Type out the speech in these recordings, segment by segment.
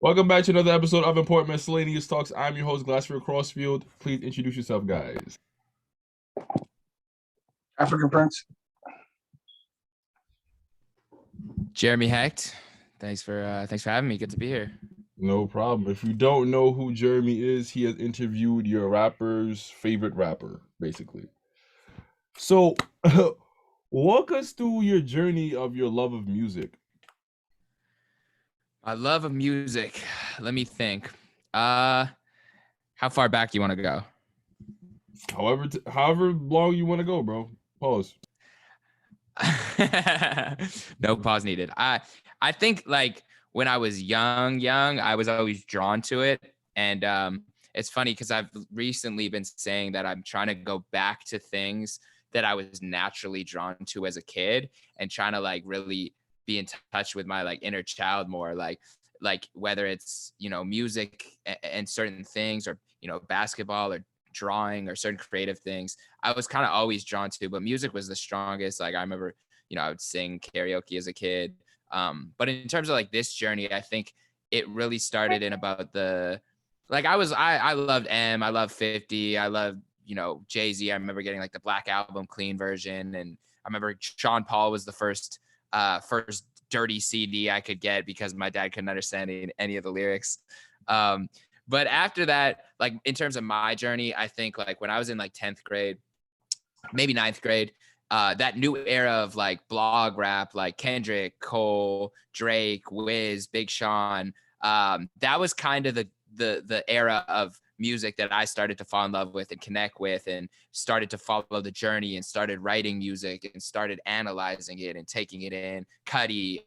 Welcome back to another episode of Important Miscellaneous Talks. I'm your host, Glassfield Crossfield. Please introduce yourself, guys. African Prince. Jeremy Hecht. Thanks for having me. Good to be here. No problem. If you don't know who Jeremy is, he has interviewed your rapper's favorite rapper, basically. So, walk us through your journey of your love of music. My love of music. Let me think. How far back do you want to go? However long you want to go, bro. Pause. No pause needed. I think like when I was young, I was always drawn to it. And it's funny because I've recently been saying that I'm trying to go back to things that I was naturally drawn to as a kid and trying to like really be in touch with my like inner child more, like whether it's, music and certain things, or, basketball or drawing or certain creative things I was kind of always drawn to, but music was the strongest. Like I remember, I would sing karaoke as a kid. But in terms of like this journey, I think it really started in about I loved I loved 50. I loved, Jay-Z. I remember getting like the Black Album clean version. And I remember Sean Paul was the first dirty CD I could get because my dad couldn't understand any of the lyrics. But after that, like in terms of my journey, I think like when I was in like 10th grade, maybe 9th grade, that new era of like blog rap, like Kendrick, Cole, Drake, Wiz, Big Sean, that was kind of the era of music that I started to fall in love with and connect with, and started to follow the journey and started writing music and started analyzing it and taking it in. Cudi,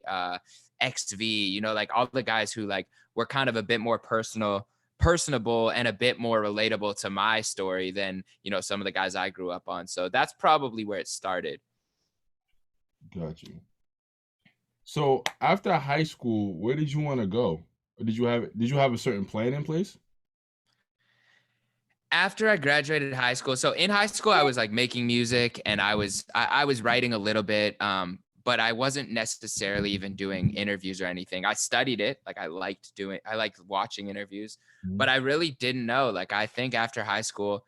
XV, like all the guys who like were kind of a bit more personable and a bit more relatable to my story than, some of the guys I grew up on. So that's probably where it started. Got you. So after high school, where did you want to go? Or did you have a certain plan in place? After I graduated high school, so in high school I was like making music and I was writing a little bit, but I wasn't necessarily even doing interviews or anything. I studied it. Like I liked watching interviews, but I really didn't know. Like I think after high school,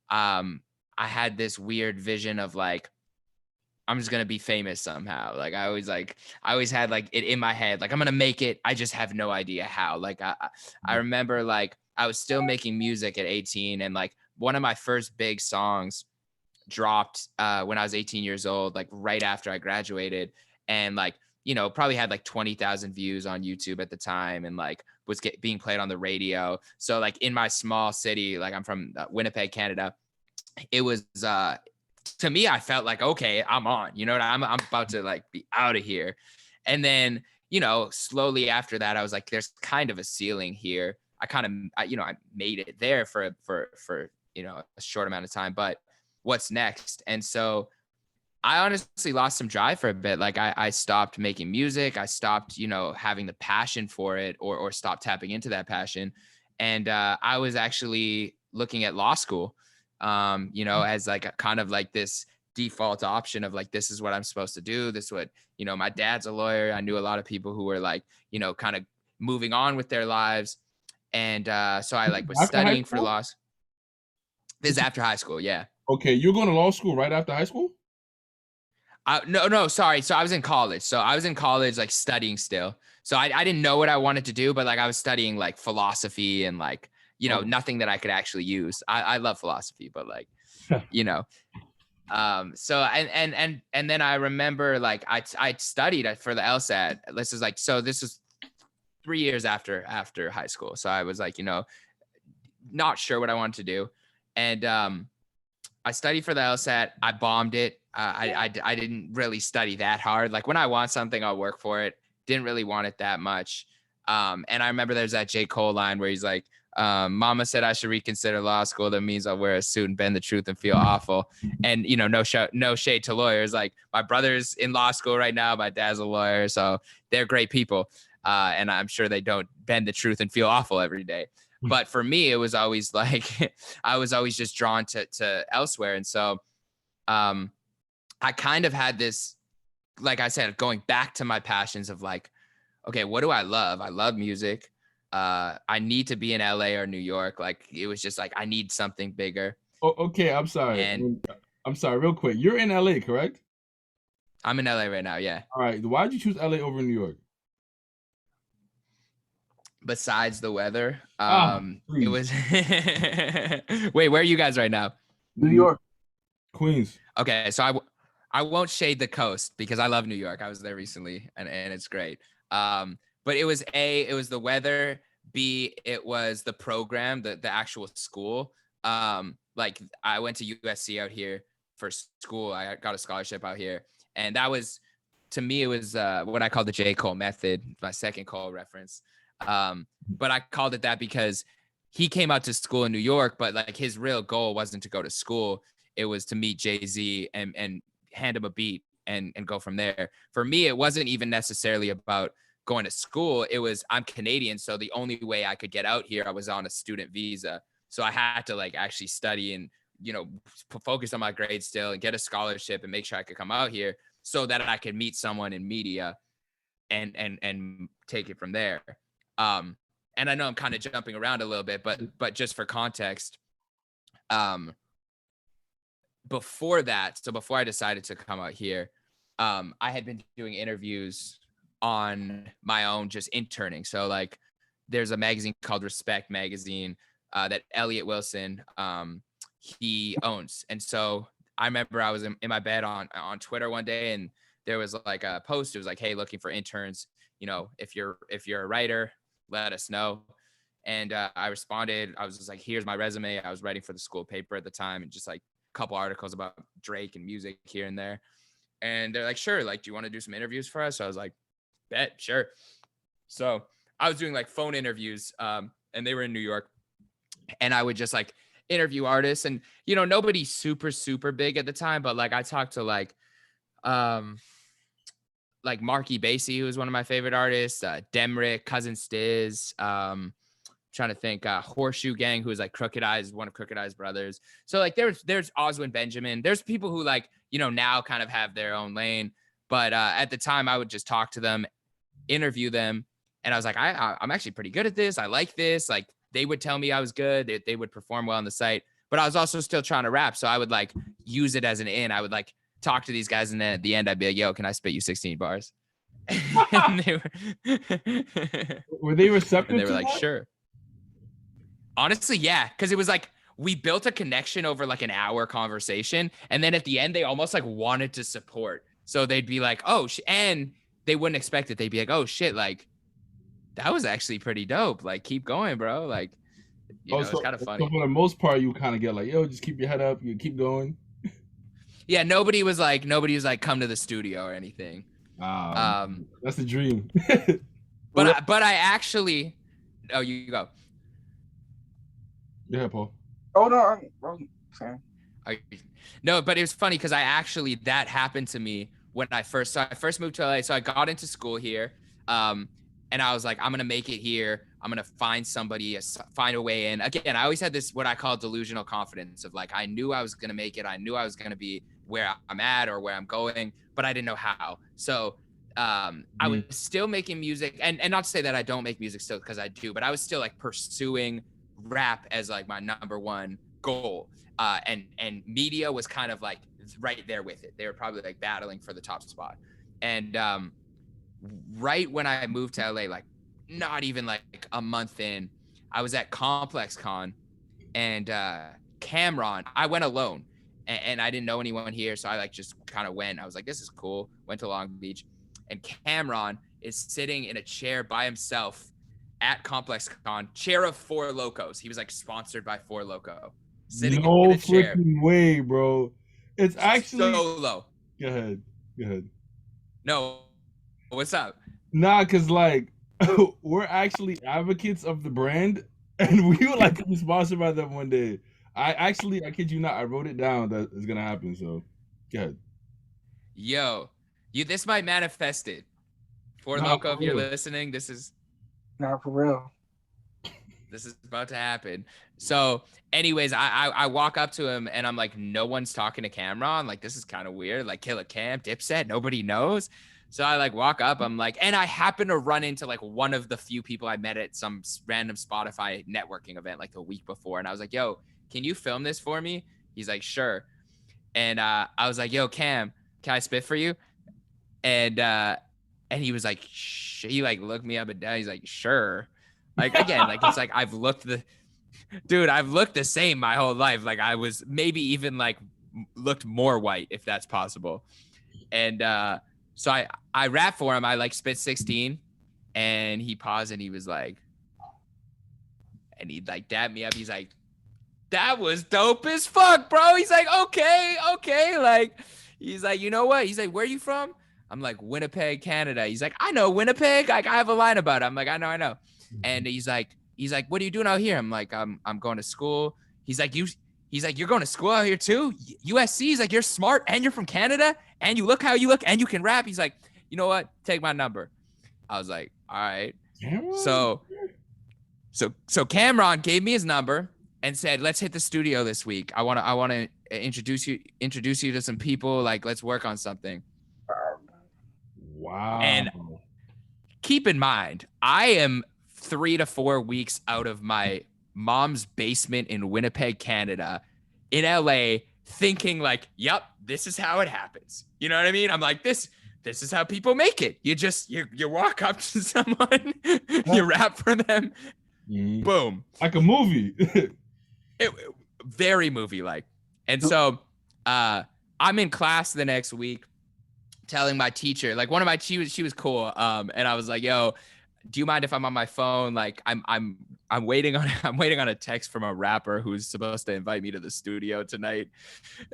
I had this weird vision of like, I'm just going to be famous somehow. Like I always had like it in my head, like I'm going to make it. I just have no idea how. Like I remember like I was still making music at 18, and like one of my first big songs dropped when I was 18 years old, like right after I graduated, and like, probably had like 20,000 views on YouTube at the time, and like was being played on the radio. So like in my small city, like I'm from Winnipeg, Canada, it was to me, I felt like, okay, I'm on, I'm about to like be out of here. And then, slowly after that, I was like, there's kind of a ceiling here. I made it there for a short amount of time, but what's next? And so I honestly lost some drive for a bit. Like I stopped making music. I stopped, having the passion for it, or stopped tapping into that passion. And I was actually looking at law school, as like a kind of like this default option of like, this is what I'm supposed to do. This is what, my dad's a lawyer. I knew a lot of people who were like, kind of moving on with their lives. And so I like was studying for law. This is after high school. Yeah. Okay. You're going to law school right after high school? No, sorry. So I was in college. Like studying still. So I didn't know what I wanted to do, but like I was studying like philosophy and like, nothing that I could actually use. I love philosophy, but like, so and then I remember like I studied for the LSAT. This is 3 years after high school. So I was like, not sure what I wanted to do. And I studied for the LSAT. I bombed it. I didn't really study that hard. Like when I want something, I'll work for it. Didn't really want it that much. And I remember there's that J. Cole line where he's like, mama said I should reconsider law school. That means I'll wear a suit and bend the truth and feel awful. And, no shade to lawyers. Like my brother's in law school right now. My dad's a lawyer. So they're great people. And I'm sure they don't bend the truth and feel awful every day. But for me, it was always like, I was always just drawn to elsewhere. And so I kind of had this, like I said, going back to my passions of like, okay, what do I love? I love music. I need to be in LA or New York. Like it was just like I need something bigger. Oh, okay, I'm sorry. And I'm sorry, real quick. You're in LA, correct? I'm in LA right now, yeah. All right. Why did you choose LA over New York? Besides the weather, Ah, it please. was wait, where are you guys right now? New York. Queens. Okay, so I won't shade the coast because I love New York. I was there recently and it's great. But it was it was the weather, B, it was the program, the actual school. Like I went to USC out here for school. I got a scholarship out here. And that was, to me, it was what I call the J. Cole method, my second Cole reference. But I called it that because he came out to school in New York, but like his real goal wasn't to go to school. It was to meet Jay-Z and hand him a beat and go from there. For me, it wasn't even necessarily about going to school. It was, I'm Canadian, so the only way I could get out here, I was on a student visa. So I had to like actually study and, you know, focus on my grades still and get a scholarship and make sure I could come out here so that I could meet someone in media and take it from there. And I know I'm kind of jumping around a little bit, but just for context, before that, so before I decided to come out here, I had been doing interviews on my own, just interning. So like there's a magazine called Respect Magazine that Elliot Wilson, he owns. And so I remember I was in my bed on Twitter one day, and there was like a post. It was like, hey, looking for interns. You know, if you're a writer, let us know. And I responded. I was just like, here's my resume. I was writing for the school paper at the time, and just like a couple articles about Drake and music here and there. And they're like, sure, like, do you want to do some interviews for us? So I was like, bet, sure. So I was doing like phone interviews, and they were in New York. And I would just like interview artists, and, you know, nobody super, super big at the time, but like I talked to like Marky Basie, who was one of my favorite artists, Demrick, Cousin Stiz, trying to think, Horseshoe Gang, who was like Crooked Eyes, one of Crooked Eyes brothers. So like there's Oswin Benjamin. There's people who like, you know, now kind of have their own lane. But at the time I would just talk to them, interview them. And I was like, I'm actually pretty good at this. I like this. Like they would tell me I was good. They would perform well on the site. But I was also still trying to rap. So I would like use it as an in. I would like talk to these guys, and then at the end I'd be like, yo, can I spit you 16 bars? And they were they receptive? And they were to like, that? sure. Honestly, yeah, because it was like we built a connection over like an hour conversation, and then at the end they almost like wanted to support. So they'd be like, oh, and they wouldn't expect it. They'd be like, oh shit, like that was actually pretty dope. Like keep going, bro. Like, you know, it's kind of funny. So for the most part, you kind of get like, yo, just keep your head up, you keep going. Yeah, nobody was like, come to the studio or anything. That's the dream. but I actually, oh, you go. Yeah, Paul. Oh no, I'm saying. No, but it was funny because I actually, that happened to me when I first moved to LA. So I got into school here, and I was like, I'm gonna make it here. I'm gonna find somebody, find a way in. Again, I always had this what I call delusional confidence of like, I knew I was gonna make it. I knew I was gonna be where I'm at or where I'm going, but I didn't know how. So I was still making music, and not to say that I don't make music still, because I do, but I was still like pursuing rap as like my number one goal. And media was kind of like right there with it. They were probably like battling for the top spot. And right when I moved to LA, like not even like a month in, I was at Complex Con, and Camron, I went alone, and I didn't know anyone here. So I like just kind of went. I was like, this is cool. Went to Long Beach, and Camron is sitting in a chair by himself at Complex Con, chair of Four Locos. He was like sponsored by Four Loco. Sitting in a chair. No freaking way, bro. It's actually solo. Go ahead. No, what's up? Nah, cause like we're actually advocates of the brand, and we would like to be sponsored by them one day. I kid you not, I wrote it down that it's gonna happen. So, go ahead. Yo, this might manifest it. Four Loco, if you're listening, this is not for real. This is about to happen. So anyways, I walk up to him, and I'm like, no one's talking to Camron. Like, this is kind of weird. Like Killer Cam, Dipset, nobody knows. So I like walk up, I'm like, and I happen to run into like one of the few people I met at some random Spotify networking event like the week before. And I was like, yo, can you film this for me? He's like, sure. And I was like, yo, Cam, can I spit for you? And he was like, he like looked me up and down. He's like, sure. Like, again, like, it's like, I've looked the same my whole life. Like I was maybe even like looked more white, if that's possible. And so I rap for him. I like spit 16, and he paused and he was like, and he like dapped me up. He's like, that was dope as fuck, bro. He's like, okay. Like, he's like, you know what? He's like, where are you from? I'm like, Winnipeg, Canada. He's like, I know Winnipeg. Like, I have a line about it. I'm like, I know. And he's like, what are you doing out here? I'm like, I'm going to school. He's like, you're going to school out here too? USC? He's like, you're smart and you're from Canada and you look how you look and you can rap. He's like, you know what? Take my number. I was like, all right. So Camron gave me his number and said, let's hit the studio this week. I want to introduce you to some people. Like, let's work on something. Wow. And keep in mind, I am 3 to 4 weeks out of my mom's basement in Winnipeg, Canada, in LA, thinking like, yep, this is how it happens. You know what I mean? I'm like, this is how people make it. You walk up to someone, you rap for them, boom. Like a movie. Very movie-like. And so I'm in class the next week telling my teacher, like she was cool. And I was like, yo, do you mind if I'm on my phone? Like I'm waiting on a text from a rapper who's supposed to invite me to the studio tonight.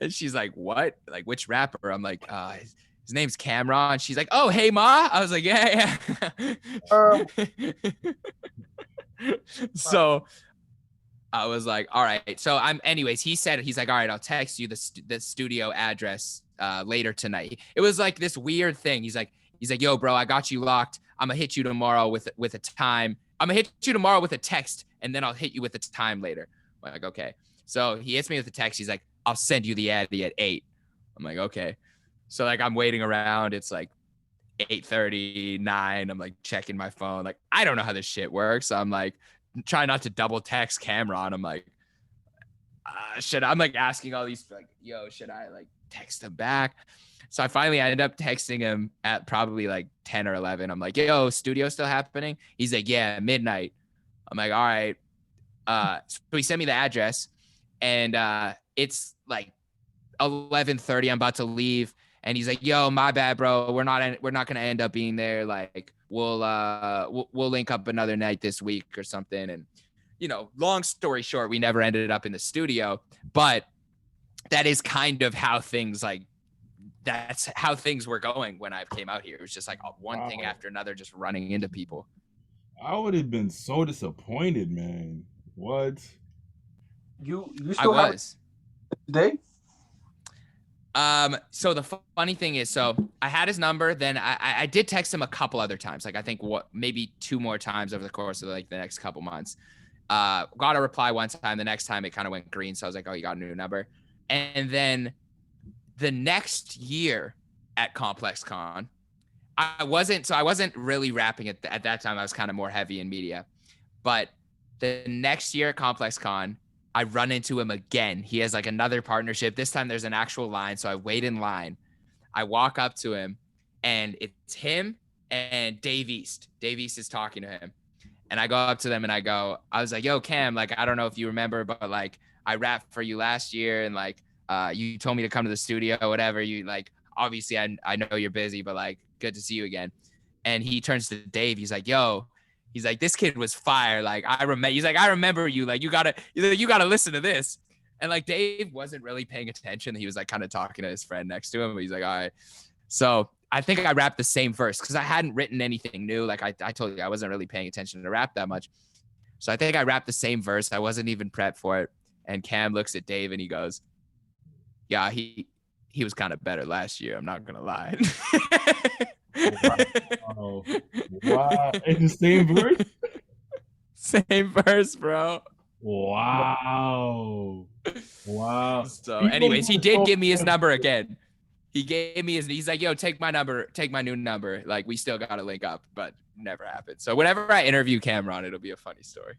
And she's like, what? Like, which rapper? I'm like, his name's Camron. She's like, oh, hey Ma. I was like, yeah. So I was like, all right. So he's like, all right, I'll text you the studio address later tonight. It was like this weird thing. He's like, yo, bro, I got you locked. I'm gonna hit you tomorrow with a time. I'm gonna hit you tomorrow with a text, and then I'll hit you with a time later. I'm like, okay. So he hits me with a text. He's like, I'll send you the Addy at 8. I'm like, okay. So like I'm waiting around. It's like 8:39. I'm like checking my phone. Like, I don't know how this shit works. I'm like trying not to double text Camron. I'm like, I'm like asking all these like, yo, should I like text him back? So I finally ended up texting him at probably like 10 or 11. I'm like, yo, studio still happening? He's like, yeah, midnight. I'm like, all right. So he sent me the address, and it's like 11:30. I'm about to leave, and he's like, yo, my bad, bro. We're not gonna end up being there. Like, we'll link up another night this week or something. And long story short, we never ended up in the studio, but that is kind of how things that's how things were going when I came out here. It was just like one thing after another, just running into people. I would have been so disappointed, man. What? You still have it today? So the funny thing is, so I had his number, then I did text him a couple other times. Like I think maybe 2 more times over the course of like the next couple months. Got a reply one time. The next time it kind of went green. So I was like, oh, you got a new number. And then the next year at Complex Con, I wasn't really rapping at that time. I was kind of more heavy in media. But the next year at Complex Con, I run into him again. He has like another partnership. This time there's an actual line. So I wait in line. I walk up to him, and it's him and Dave East. Dave East is talking to him. And I go up to them and I was like, yo, Cam, like, I don't know if you remember, but like I rapped for you last year, and like you told me to come to the studio or whatever. You like, obviously I know you're busy, but like, good to see you again. And he turns to Dave. He's like, yo, he's like, this kid was fire. Like, I remember you. Like, you gotta listen to this. And like, Dave wasn't really paying attention. He was like kind of talking to his friend next to him. But he's like, all right. So I think I rapped the same verse because I hadn't written anything new. Like I told you, I wasn't really paying attention to rap that much. So I think I rapped the same verse. I wasn't even prepped for it. And Cam looks at Dave and he goes, yeah, he was kind of better last year. I'm not going to lie. Wow. Wow. It's the same verse? Same verse, bro. Wow. So anyways, he did give me his number again. He gave me he's like, yo, take my number, take my new number. Like, we still got to link up, but never happened. So whenever I interview Camron, it'll be a funny story.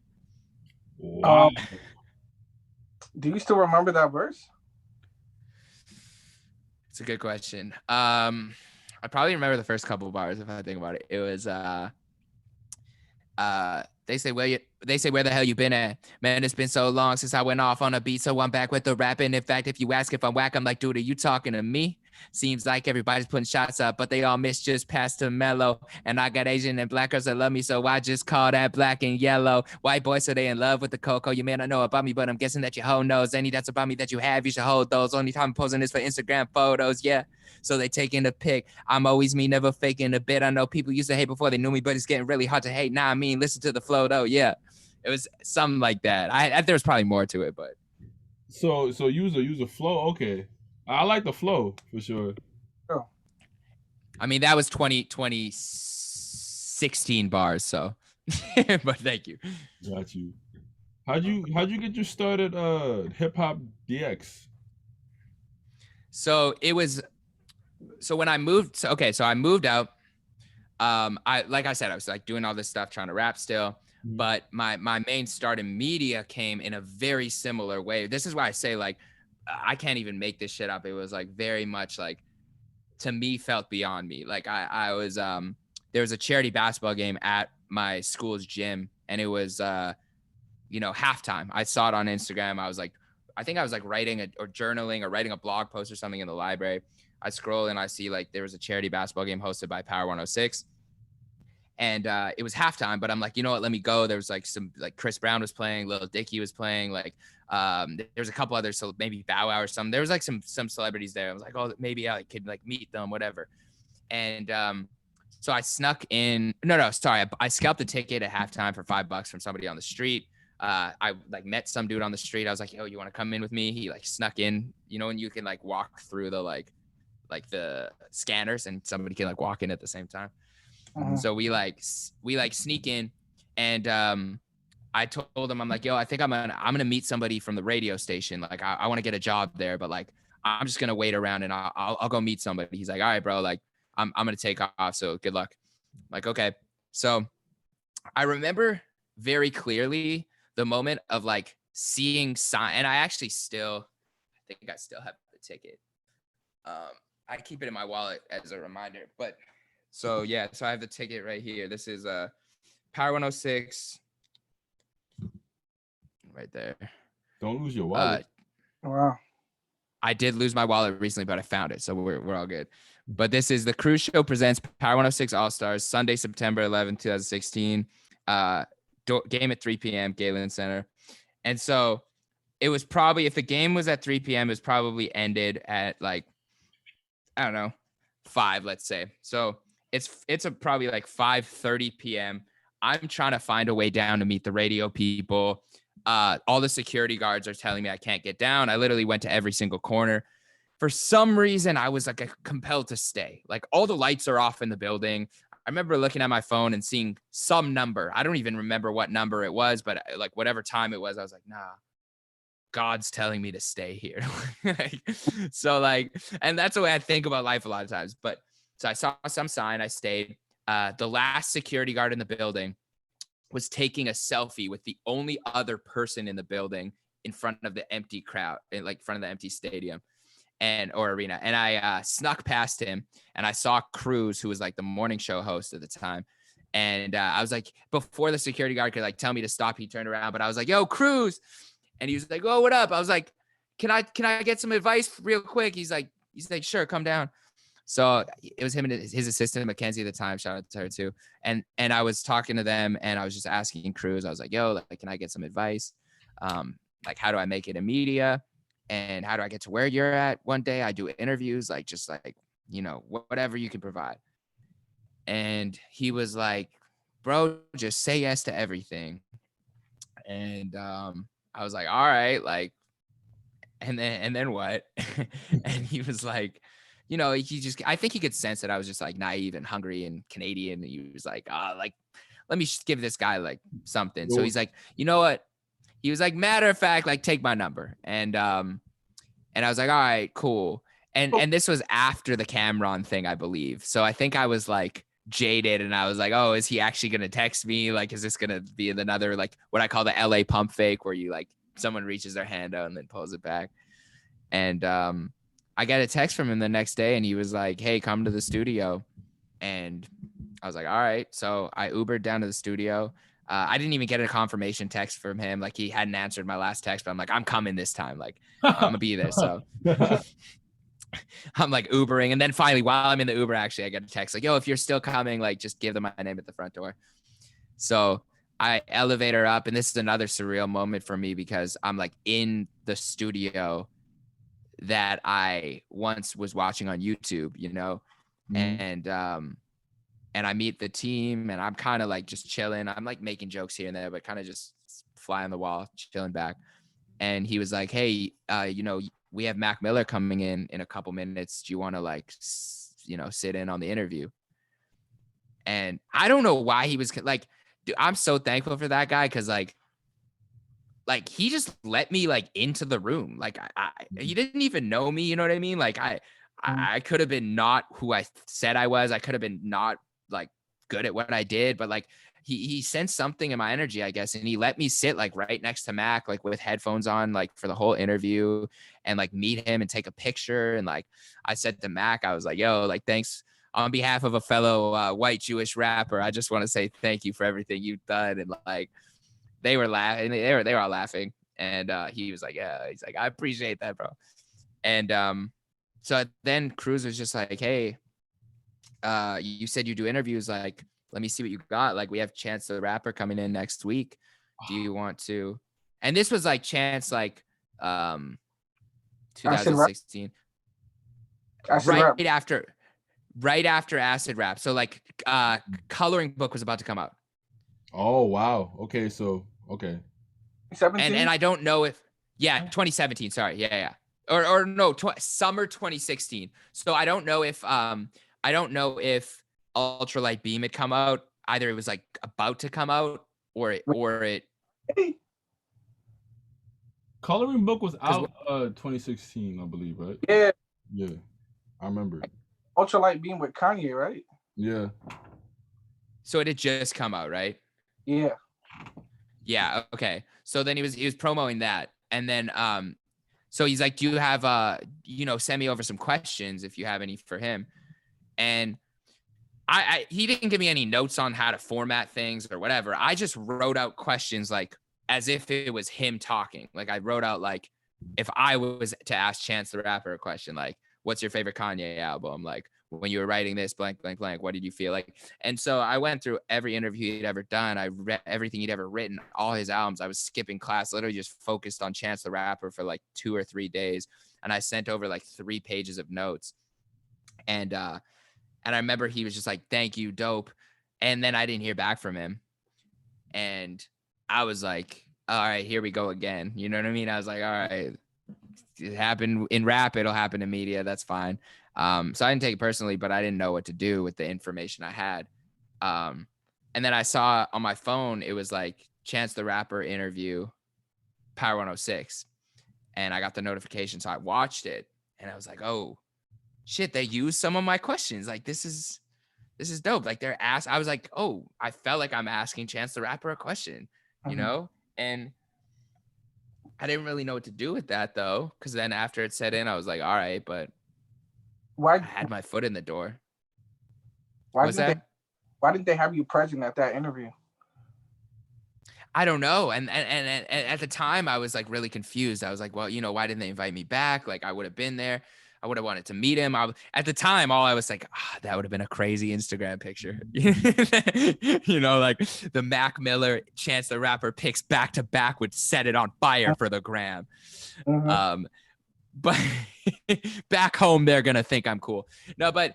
Wow. Do you still remember that verse? It's a good question. I probably remember the first couple of bars if I think about it. It was they say where the hell you been at? Man, it's been so long since I went off on a beat, so I'm back with the rapping. In fact, if you ask if I'm whack, I'm like, dude, are you talking to me? Seems like everybody's putting shots up, but they all miss just past the mellow. And I got Asian and black girls that love me, so I just call that black and yellow. White boys, so they in love with the cocoa. You may not know about me, but I'm guessing that your hoe knows. Any that's about me that you have, you should hold those. Only time I'm posing is for Instagram photos, yeah. So they taking a pic. I'm always me, never faking a bit. I know people used to hate before they knew me, but it's getting really hard to hate. Nah, I mean, listen to the flow though, yeah. It was something like that. I there was probably more to it, but So use a flow. Okay, I like the flow for sure. Oh. I mean, that was 2016 bars, so but thank you. Got you. How'd you get your start at Hip Hop DX? So it was when I moved, so I moved out. I like I said, I was like doing all this stuff, trying to rap still. But my main start in media came in a very similar way. This is why I say, like, I can't even make this shit up. It was like very much like, to me, felt beyond me. Like I was there was a charity basketball game at my school's gym, and it was halftime. I saw it on Instagram. I was like, I think I was like writing or journaling or writing a blog post or something in the library. I scroll and I see like there was a charity basketball game hosted by Power 106. And it was halftime, but I'm like, you know what? Let me go. There was like some, like Chris Brown was playing, Lil Dicky was playing, like there's a couple others, so maybe Bow Wow or something. There was like some celebrities there. I was like, oh, maybe I could like meet them, whatever. And so I snuck in. No, sorry. I scalped a ticket at halftime for $5 from somebody on the street. I like met some dude on the street. I was like, yo, you want to come in with me? He like snuck in, and you can like walk through the like the scanners, and somebody can like walk in at the same time. So we sneak in, and I told him, I'm like, yo, I think I'm gonna meet somebody from the radio station. Like I want to get a job there, but like I'm just gonna wait around and I'll go meet somebody. He's like, all right, bro, like I'm gonna take off, so good luck. I'm like, okay. So I remember very clearly the moment of like seeing sign, and I think I still have the ticket. I keep it in my wallet as a reminder, but. So yeah, so I have the ticket right here. This is Power 106 right there. Don't lose your wallet. Wow. I did lose my wallet recently, but I found it, so we're all good. But this is the Cruise Show presents Power 106 All Stars, Sunday, September 11, 2016. Game at 3 p.m. Galen Center, and so it was probably, if the game was at 3 p.m., it was probably ended at like, I don't know, 5, let's say. So. It's probably like 5:30 p.m. I'm trying to find a way down to meet the radio people. All the security guards are telling me I can't get down. I literally went to every single corner. For some reason, I was like compelled to stay. Like all the lights are off in the building. I remember looking at my phone and seeing some number. I don't even remember what number it was, but like whatever time it was, I was like, nah, God's telling me to stay here. So like, and that's the way I think about life a lot of times. But so I saw some sign, I stayed. The last security guard in the building was taking a selfie with the only other person in the building in front of the empty crowd, in like front of the empty stadium or arena. And I snuck past him, and I saw Cruz, who was like the morning show host at the time. And I was like, before the security guard could like tell me to stop, he turned around, but I was like, yo, Cruz. And he was like, oh, what up? I was like, can I get some advice real quick? He's like, sure, come down. So it was him and his assistant, Mackenzie, at the time. Shout out to her too. And I was talking to them, and I was just asking Cruz. I was like, yo, like, can I get some advice? Like, how do I make it in media? And how do I get to where you're at one day? I do interviews, like, just like, whatever you can provide. And he was like, bro, just say yes to everything. And I was like, all right, like, and then what? And he was like, I think he could sense that I was just like naive and hungry and Canadian. And he was like, let me give this guy like something. So he's like, you know what? He was like, matter of fact, like take my number. And I was like, all right, cool. And this was after the Camron thing, I believe. So I think I was like jaded, and I was like, oh, is he actually gonna text me? Like, is this gonna be another like what I call the LA pump fake, where you like someone reaches their hand out and then pulls it back? And I got a text from him the next day, and he was like, hey, come to the studio. And I was like, all right. So I Ubered down to the studio. I didn't even get a confirmation text from him. Like, he hadn't answered my last text, but I'm like, I'm coming this time. Like, I'm gonna be there. So I'm like Ubering. And then finally, while I'm in the Uber, actually, I get a text like, yo, if you're still coming, like, just give them my name at the front door. So I elevator up. And this is another surreal moment for me, because I'm like in the studio that I once was watching on YouTube, you know? And I meet the team, and I'm kind of like just chilling. I'm like making jokes here and there, but kind of just fly on the wall, chilling back. And he was like, hey, you know, we have Mac Miller coming in a couple minutes. Do you want to like, you know, sit in on the interview? And I don't know why he was like, dude, I'm so thankful for that guy. Cause like he just let me like into the room. Like he didn't even know me. You know what I mean? Like I could have been not who I said I was. I could have been not like good at what I did, but like he sensed something in my energy, I guess. And he let me sit like right next to Mac, like with headphones on, like for the whole interview, and like meet him and take a picture. And like, I said to Mac, I was like, yo, like, thanks on behalf of a fellow white Jewish rapper. I just want to say thank you for everything you've done. And like, they were laughing. They were all laughing. And he was like, yeah, he's like, I appreciate that, bro. And so then Cruz was just like, hey, you said you do interviews. Like, let me see what you got. Like, we have Chance the Rapper coming in next week. Do you want to? And this was like Chance, like 2016. Right after Acid Rap. So like Coloring Book was about to come out. Oh wow. Okay, so okay. 17? And I don't know if 2017. Sorry, yeah. Or no, summer 2016. So I don't know if Ultralight Beam had come out. Either it was like about to come out, or it. Coloring Book was out 2016, I believe, right? Yeah. Yeah, I remember. Ultralight Beam with Kanye, right? Yeah. So it had just come out, right? Yeah. Yeah. Okay. So then he was promoting that, and then so he's like, do you have send me over some questions if you have any for him, and he didn't give me any notes on how to format things or whatever. I just wrote out questions like as if it was him talking. Like, I wrote out like, if I was to ask Chance the Rapper a question, like, what's your favorite Kanye album? Like, when you were writing this blank, blank, blank, what did you feel like? And so I went through every interview he'd ever done. I read everything he'd ever written, all his albums. I was skipping class, literally just focused on Chance the Rapper for like 2 or 3 days. And I sent over like 3 pages of notes. And I remember he was just like, thank you, dope. And then I didn't hear back from him. And I was like, all right, here we go again. You know what I mean? I was like, all right, it happened in rap. It'll happen in media. That's fine. So I didn't take it personally, but I didn't know what to do with the information I had. And then I saw on my phone, it was like Chance the Rapper interview, Power 106. And I got the notification. So I watched it, and I was like, oh, shit, they used some of my questions. Like, this is dope. Like, I was like, oh, I felt like I'm asking Chance the Rapper a question, you know? And I didn't really know what to do with that though. Cause then after it set in, I was like, all right, but I had my foot in the door. Why didn't they have you present at that interview? I don't know. And at the time I was like really confused. I was like, well, why didn't they invite me back? Like, I would have been there. I would have wanted to meet him. At the time, all I was like, that would have been a crazy Instagram picture. Like the Mac Miller Chance the Rapper pics back to back would set it on fire for the gram. But back home, they're going to think I'm cool. No, but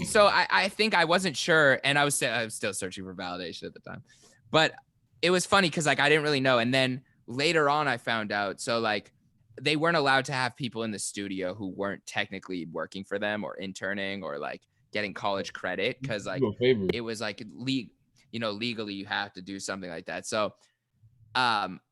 so I think I wasn't sure. And I was still searching for validation at the time. But it was funny because like I didn't really know. And then later on, I found out. So like, they weren't allowed to have people in the studio who weren't technically working for them or interning or like getting college credit, because like it was like legally you have to do something like that. So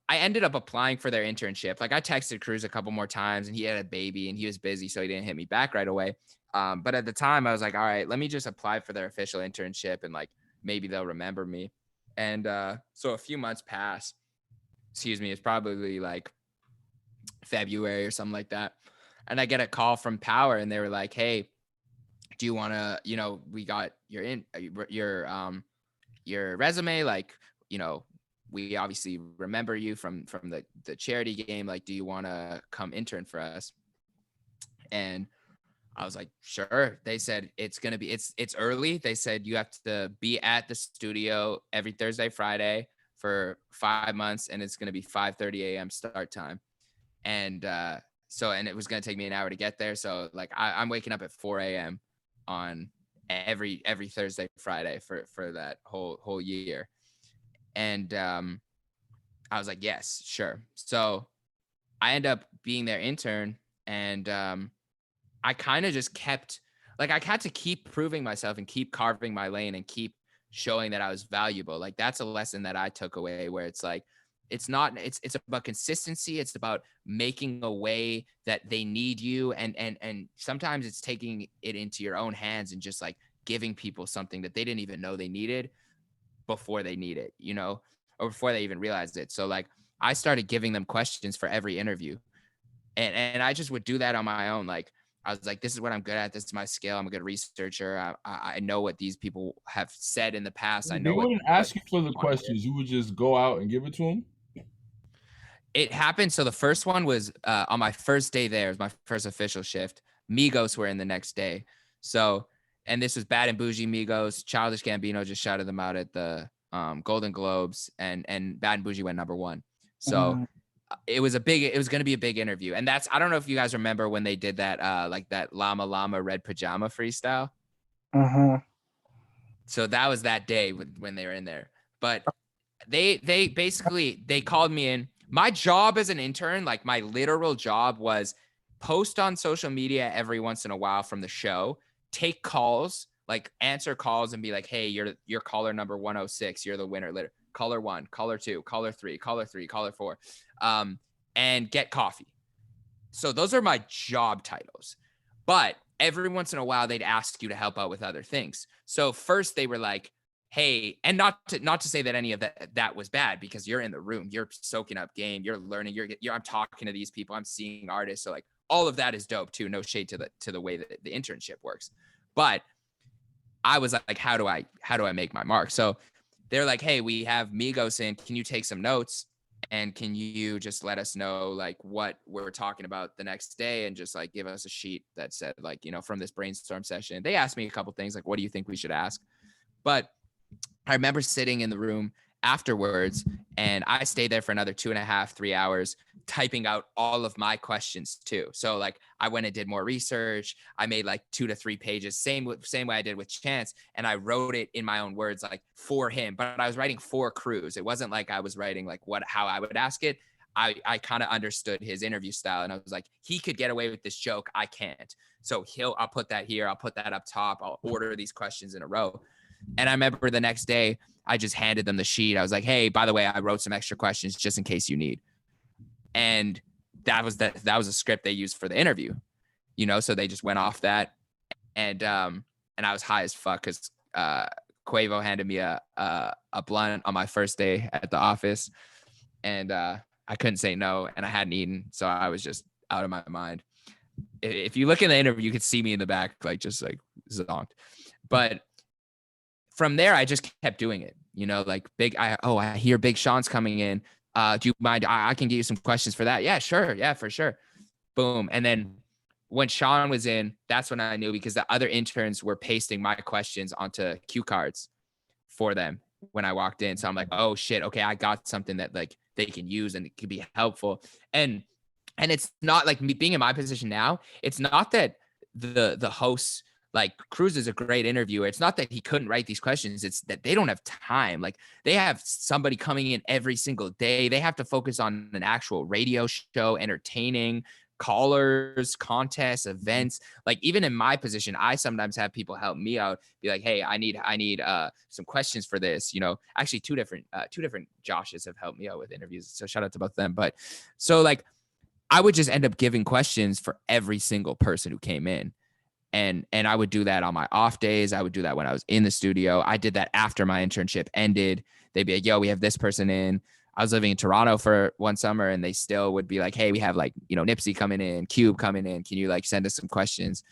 I ended up applying for their internship. Like I texted Cruz a couple more times and he had a baby and he was busy, so he didn't hit me back right away. But at the time I was like, all right, let me just apply for their official internship and like maybe they'll remember me. And so a few months pass. Excuse me, it's probably like February or something like that. And I get a call from Power and they were like, hey, do you want to, we got your resume, like, we obviously remember you from the charity game. Like, do you want to come intern for us? And I was like, sure. They said it's early. They said you have to be at the studio every Thursday, Friday for 5 months, and it's going to be 5:30 a.m. start time. And and it was going to take me an hour to get there. So like I'm waking up at 4 a.m. on every Thursday, Friday for that whole year. And I was like, yes, sure. So I end up being their intern, and I kind of just kept, like, I had to keep proving myself and keep carving my lane and keep showing that I was valuable. Like, that's a lesson that I took away, where it's like, it's about consistency. It's about making a way that they need you. And sometimes it's taking it into your own hands and just like giving people something that they didn't even know they needed before they need it, or before they even realized it. So like I started giving them questions for every interview, and I just would do that on my own. Like I was like, this is what I'm good at. This is my skill. I'm a good researcher. I know what these people have said in the past. I know They wouldn't ask you for the questions. You would just go out and give it to them. It happened. So the first one was on my first day there. It was my first official shift. Migos were in the next day. So, and this was Bad and Bougie Migos. Childish Gambino just shouted them out at the Golden Globes, and Bad and Bougie went number 1. So it was going to be a big interview. And I don't know if you guys remember when they did that, like that Llama Llama Red Pajama freestyle. So that was that day when they were in there. But they basically, they called me in. My job as an intern, like my literal job, was post on social media every once in a while from the show, take calls, like answer calls and be like, hey, you're caller number 106. You're the winner. Caller 1, caller 2, caller 3, caller 3, caller 4, and get coffee. So those are my job titles. But every once in a while, they'd ask you to help out with other things. So first they were like, hey, and not to say that any of that was bad, because you're in the room, you're soaking up game, you're learning, I'm talking to these people, I'm seeing artists. So like all of that is dope too. No shade to the way that the internship works. But I was like, how do I make my mark? So they're like, hey, we have Migos in. Can you take some notes? And can you just let us know like what we're talking about the next day, and just like give us a sheet that said like, from this brainstorm session. They asked me a couple things like, what do you think we should ask? But I remember sitting in the room afterwards, and I stayed there for another 2.5, 3 hours typing out all of my questions too. So like I went and did more research. I made like 2 to 3 pages, same way I did with Chance. And I wrote it in my own words, like for him, but I was writing for Cruz. It wasn't like I was writing like how I would ask it. I kind of understood his interview style, and I was like, he could get away with this joke. I can't. So I'll put that here. I'll put that up top. I'll order these questions in a row. And I remember the next day, I just handed them the sheet. I was like, hey, by the way, I wrote some extra questions just in case you need. And that was a script they used for the interview, so they just went off that. And I was high as fuck because Quavo handed me a blunt on my first day at the office. And I couldn't say no, and I hadn't eaten. So I was just out of my mind. If you look in the interview, you could see me in the back, like just like zonked. But from there, I just kept doing it, like I hear Big Sean's coming in. Do you mind? I can give you some questions for that. Yeah, sure. Yeah, for sure. Boom. And then when Sean was in, that's when I knew, because the other interns were pasting my questions onto cue cards for them when I walked in. So I'm like, oh shit. Okay. I got something that like they can use and it could be helpful. And it's not like me being in my position now. It's not that the hosts, like Cruz is a great interviewer. It's not that he couldn't write these questions. It's that they don't have time. Like they have somebody coming in every single day. They have to focus on an actual radio show, entertaining, callers, contests, events. Like even in my position, I sometimes have people help me out, be like, hey, I need some questions for this. You know, actually two different Joshes have helped me out with interviews. So shout out to both of them. But so like I would just end up giving questions for every single person who came in. And I would do that on my off days. I would do that when I was in the studio. I did that after my internship ended. They'd be like, yo, we have this person in. I was living in Toronto for one summer and they still would be like, hey, we have like, you know, Nipsey coming in, Cube coming in. Can you like send us some questions?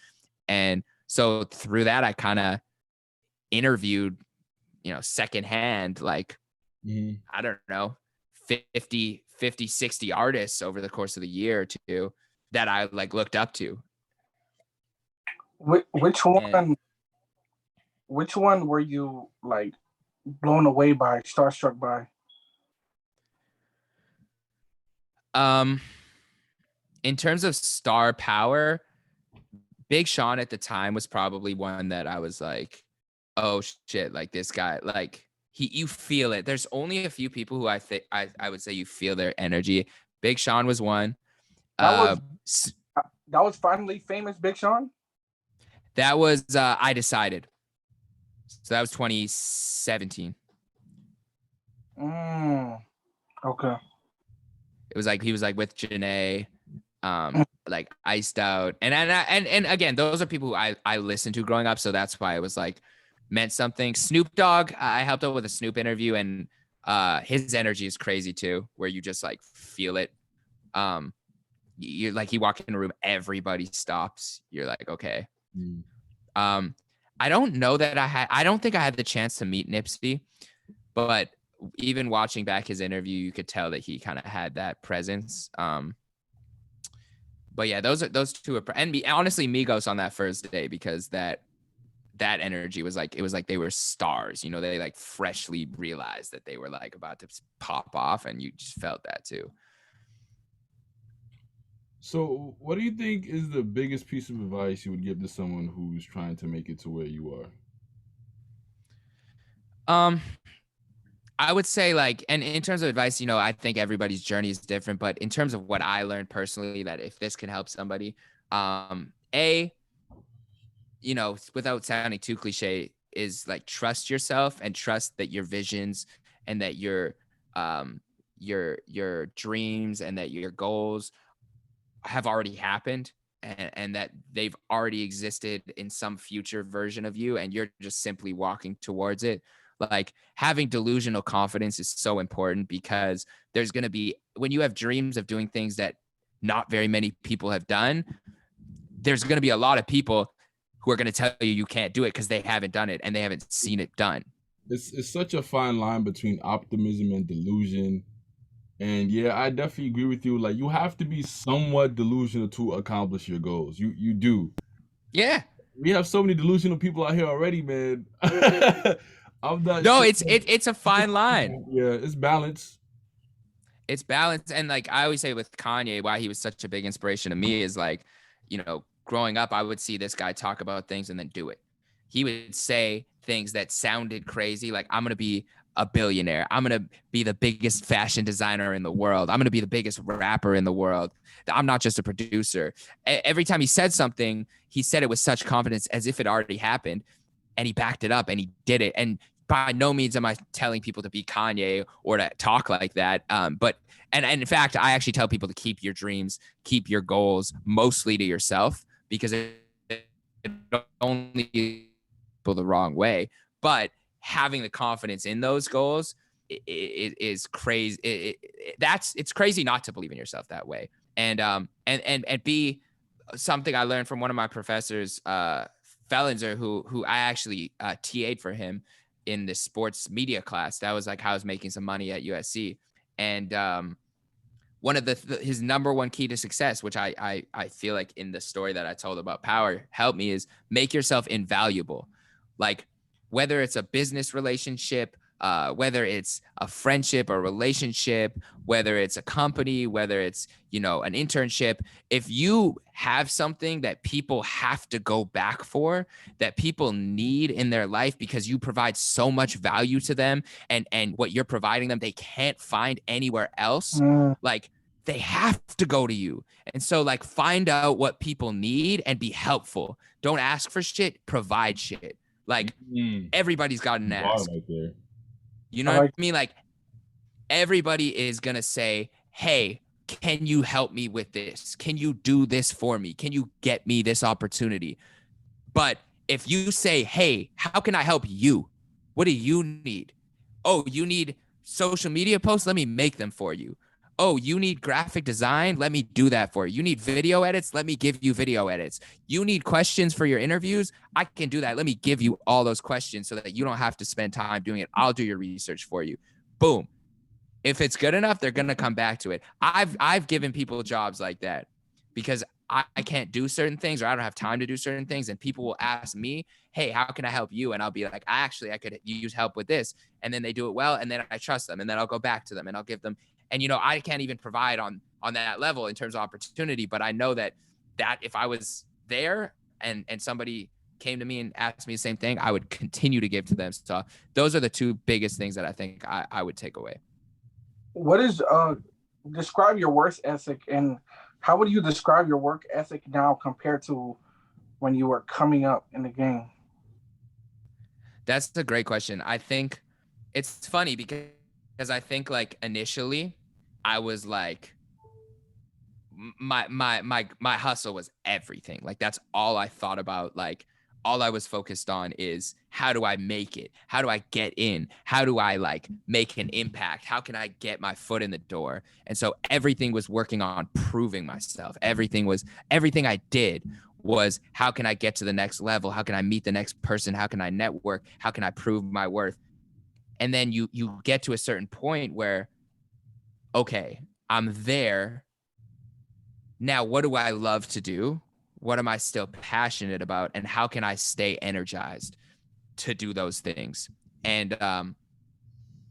And so through that, I kind of interviewed, you know, secondhand, like, I don't know, 50, 60 artists over the course of the year or two that I like looked up to. Which one were you like blown away by, starstruck by? In terms of star power, Big Sean at the time was probably one that I was like, oh shit, like this guy, like you feel it. There's only a few people who I think I would say you feel their energy. Big Sean was one. That was finally famous Big Sean? That was I Decided. So that was 2017. Okay. It was like he was like with Janae, like Iced Out, and again, those are people who I listened to growing up, so that's why it was like meant something. Snoop Dogg, I helped out with a Snoop interview, and his energy is crazy too, where you just like feel it. You're like, you walk in a room, everybody stops. You're like, okay. I don't know that I don't think I had the chance to meet Nipsey, but even watching back his interview, you could tell that he kind of had that presence. But yeah, those two are, and honestly, Migos on that first day, because that energy was like, it was like they were stars, you know, they like freshly realized that they were like about to pop off, and you just felt that too. So what do you think is the biggest piece of advice you would give to someone who's trying to make it to where you are? I would say, like, and in terms of advice, you know, I think everybody's journey is different, but in terms of what I learned personally, that if this can help somebody, you know, without sounding too cliche, is like trust yourself and trust that your visions and that your dreams and that your goals have already happened, and that they've already existed in some future version of you, and you're just simply walking towards it. Like, having delusional confidence is so important, because there's going to be, when you have dreams of doing things that not very many people have done, there's going to be a lot of people who are going to tell you can't do it because they haven't done it and they haven't seen it done. It's such a fine line between optimism and delusion. And yeah, I definitely agree with you. Like, you have to be somewhat delusional to accomplish your goals. You do. Yeah. We have so many delusional people out here already, man. I'm not No, sure. it's a fine line. Yeah, it's balance. It's balance. And like I always say with Kanye, why he was such a big inspiration to me is like, you know, growing up, I would see this guy talk about things and then do it. He would say things that sounded crazy, like, I'm going to be a billionaire. I'm going to be the biggest fashion designer in the world. I'm going to be the biggest rapper in the world. I'm not just a producer. Every time he said something, he said it with such confidence as if it already happened, and he backed it up and he did it. And by no means am I telling people to be Kanye or to talk like that. But in fact, I actually tell people to keep your dreams, keep your goals mostly to yourself, because it only people the wrong way. But having the confidence in those goals is crazy. It's crazy not to believe in yourself that way. And be something I learned from one of my professors, Fellinzer, who I actually TA'd for him in the sports media class. That was like how I was making some money at USC. And one of his number one key to success, which I feel like in the story that I told about power helped me, is make yourself invaluable. Like, whether it's a business relationship, whether it's a friendship or relationship, whether it's a company, whether it's, you know, an internship, if you have something that people have to go back for, that people need in their life because you provide so much value to them, and what you're providing them they can't find anywhere else, like, they have to go to you. And so like find out what people need and be helpful. Don't ask for shit, provide shit. Like everybody's got an ask. Right there. You know what I mean? Like everybody is going to say, hey, can you help me with this? Can you do this for me? Can you get me this opportunity? But if you say, hey, how can I help you? What do you need? Oh, you need social media posts? Let me make them for you. Oh, you need graphic design? Let me do that for you. You need video edits? Let me give you video edits. You need questions for your interviews? I can do that. Let me give you all those questions so that you don't have to spend time doing it. I'll do your research for you. Boom. If it's good enough, they're going to come back to it. I've given people jobs like that because I can't do certain things or I don't have time to do certain things. And people will ask me, hey, how can I help you? And I'll be like, I could use help with this. And then they do it well. And then I trust them. And then I'll go back to them and I'll give them. And, you know, I can't even provide on that level in terms of opportunity. But I know that if I was there and somebody came to me and asked me the same thing, I would continue to give to them. So those are the two biggest things that I think I would take away. What is describe your work ethic, and how would you describe your work ethic now compared to when you were coming up in the game? That's a great question. I think it's funny because I think like initially I was like my hustle was everything. Like that's all I thought about. Like all I was focused on is how do I make it? How do I get in? How do I like make an impact? How can I get my foot in the door? And so everything was working on proving myself. Everything I did was how can I get to the next level? How can I meet the next person? How can I network? How can I prove my worth? And then you get to a certain point where, okay, I'm there. Now, what do I love to do? What am I still passionate about? And how can I stay energized to do those things? And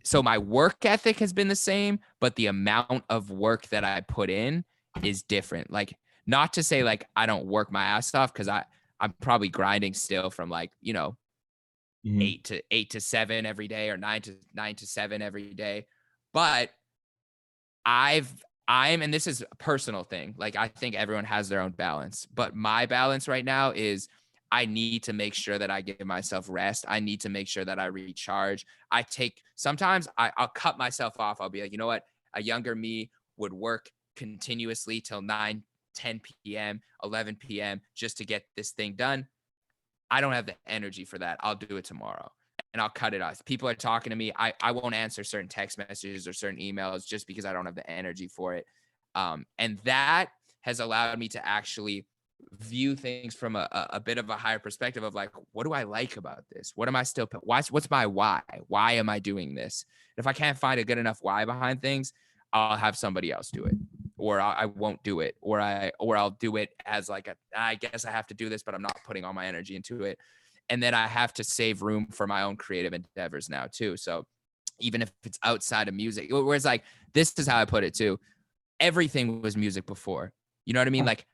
so my work ethic has been the same, but the amount of work that I put in is different. Like, not to say like I don't work my ass off, because I'm probably grinding still from like, you know, 8 to 7 every day or 9 to 7 every day. But and this is a personal thing. Like I think everyone has their own balance, but my balance right now is I need to make sure that I give myself rest. I need to make sure that I recharge. Sometimes I'll cut myself off. I'll be like, you know what? A younger me would work continuously till 9, 10 p.m., 11 p.m. just to get this thing done. I don't have the energy for that. I'll do it tomorrow. And I'll cut it off. People are talking to me. I won't answer certain text messages or certain emails just because I don't have the energy for it. And that has allowed me to actually view things from a bit of a higher perspective of like, what do I like about this? What am I still, what's my why? Why am I doing this? If I can't find a good enough why behind things, I'll have somebody else do it, or I won't do it, or I'll do it as like I guess I have to do this, but I'm not putting all my energy into it. And then I have to save room for my own creative endeavors now too. So even if it's outside of music, whereas like, this is how I put it too. Everything was music before, you know what I mean? Like,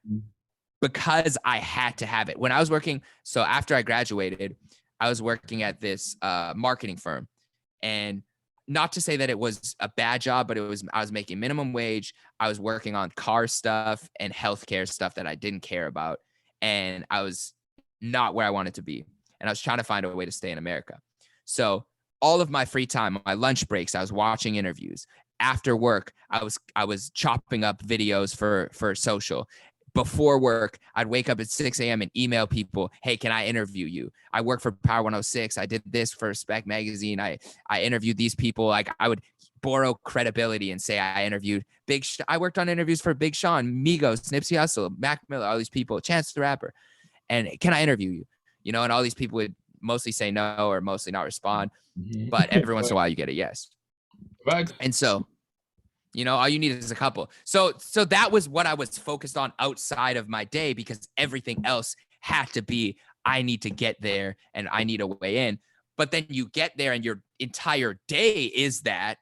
because I had to have it when I was working. So after I graduated, I was working at this marketing firm, and not to say that it was a bad job, but I was making minimum wage. I was working on car stuff and healthcare stuff that I didn't care about. And I was not where I wanted to be. And I was trying to find a way to stay in America. So all of my free time, my lunch breaks, I was watching interviews. After work, I was chopping up videos for social. Before work, I'd wake up at 6 a.m. and email people, hey, can I interview you? I work for Power 106. I did this for Spec Magazine. I interviewed these people. Like I would borrow credibility and say I interviewed I worked on interviews for Big Sean, Migos, Nipsey Hussle, Mac Miller, all these people, Chance the Rapper. And can I interview you? You know, and all these people would mostly say no or mostly not respond. But every once in a while you get a yes. Right. And so, you know, all you need is a couple. So that was what I was focused on outside of my day, because everything else had to be, I need to get there and I need a way in. But then you get there and your entire day is that.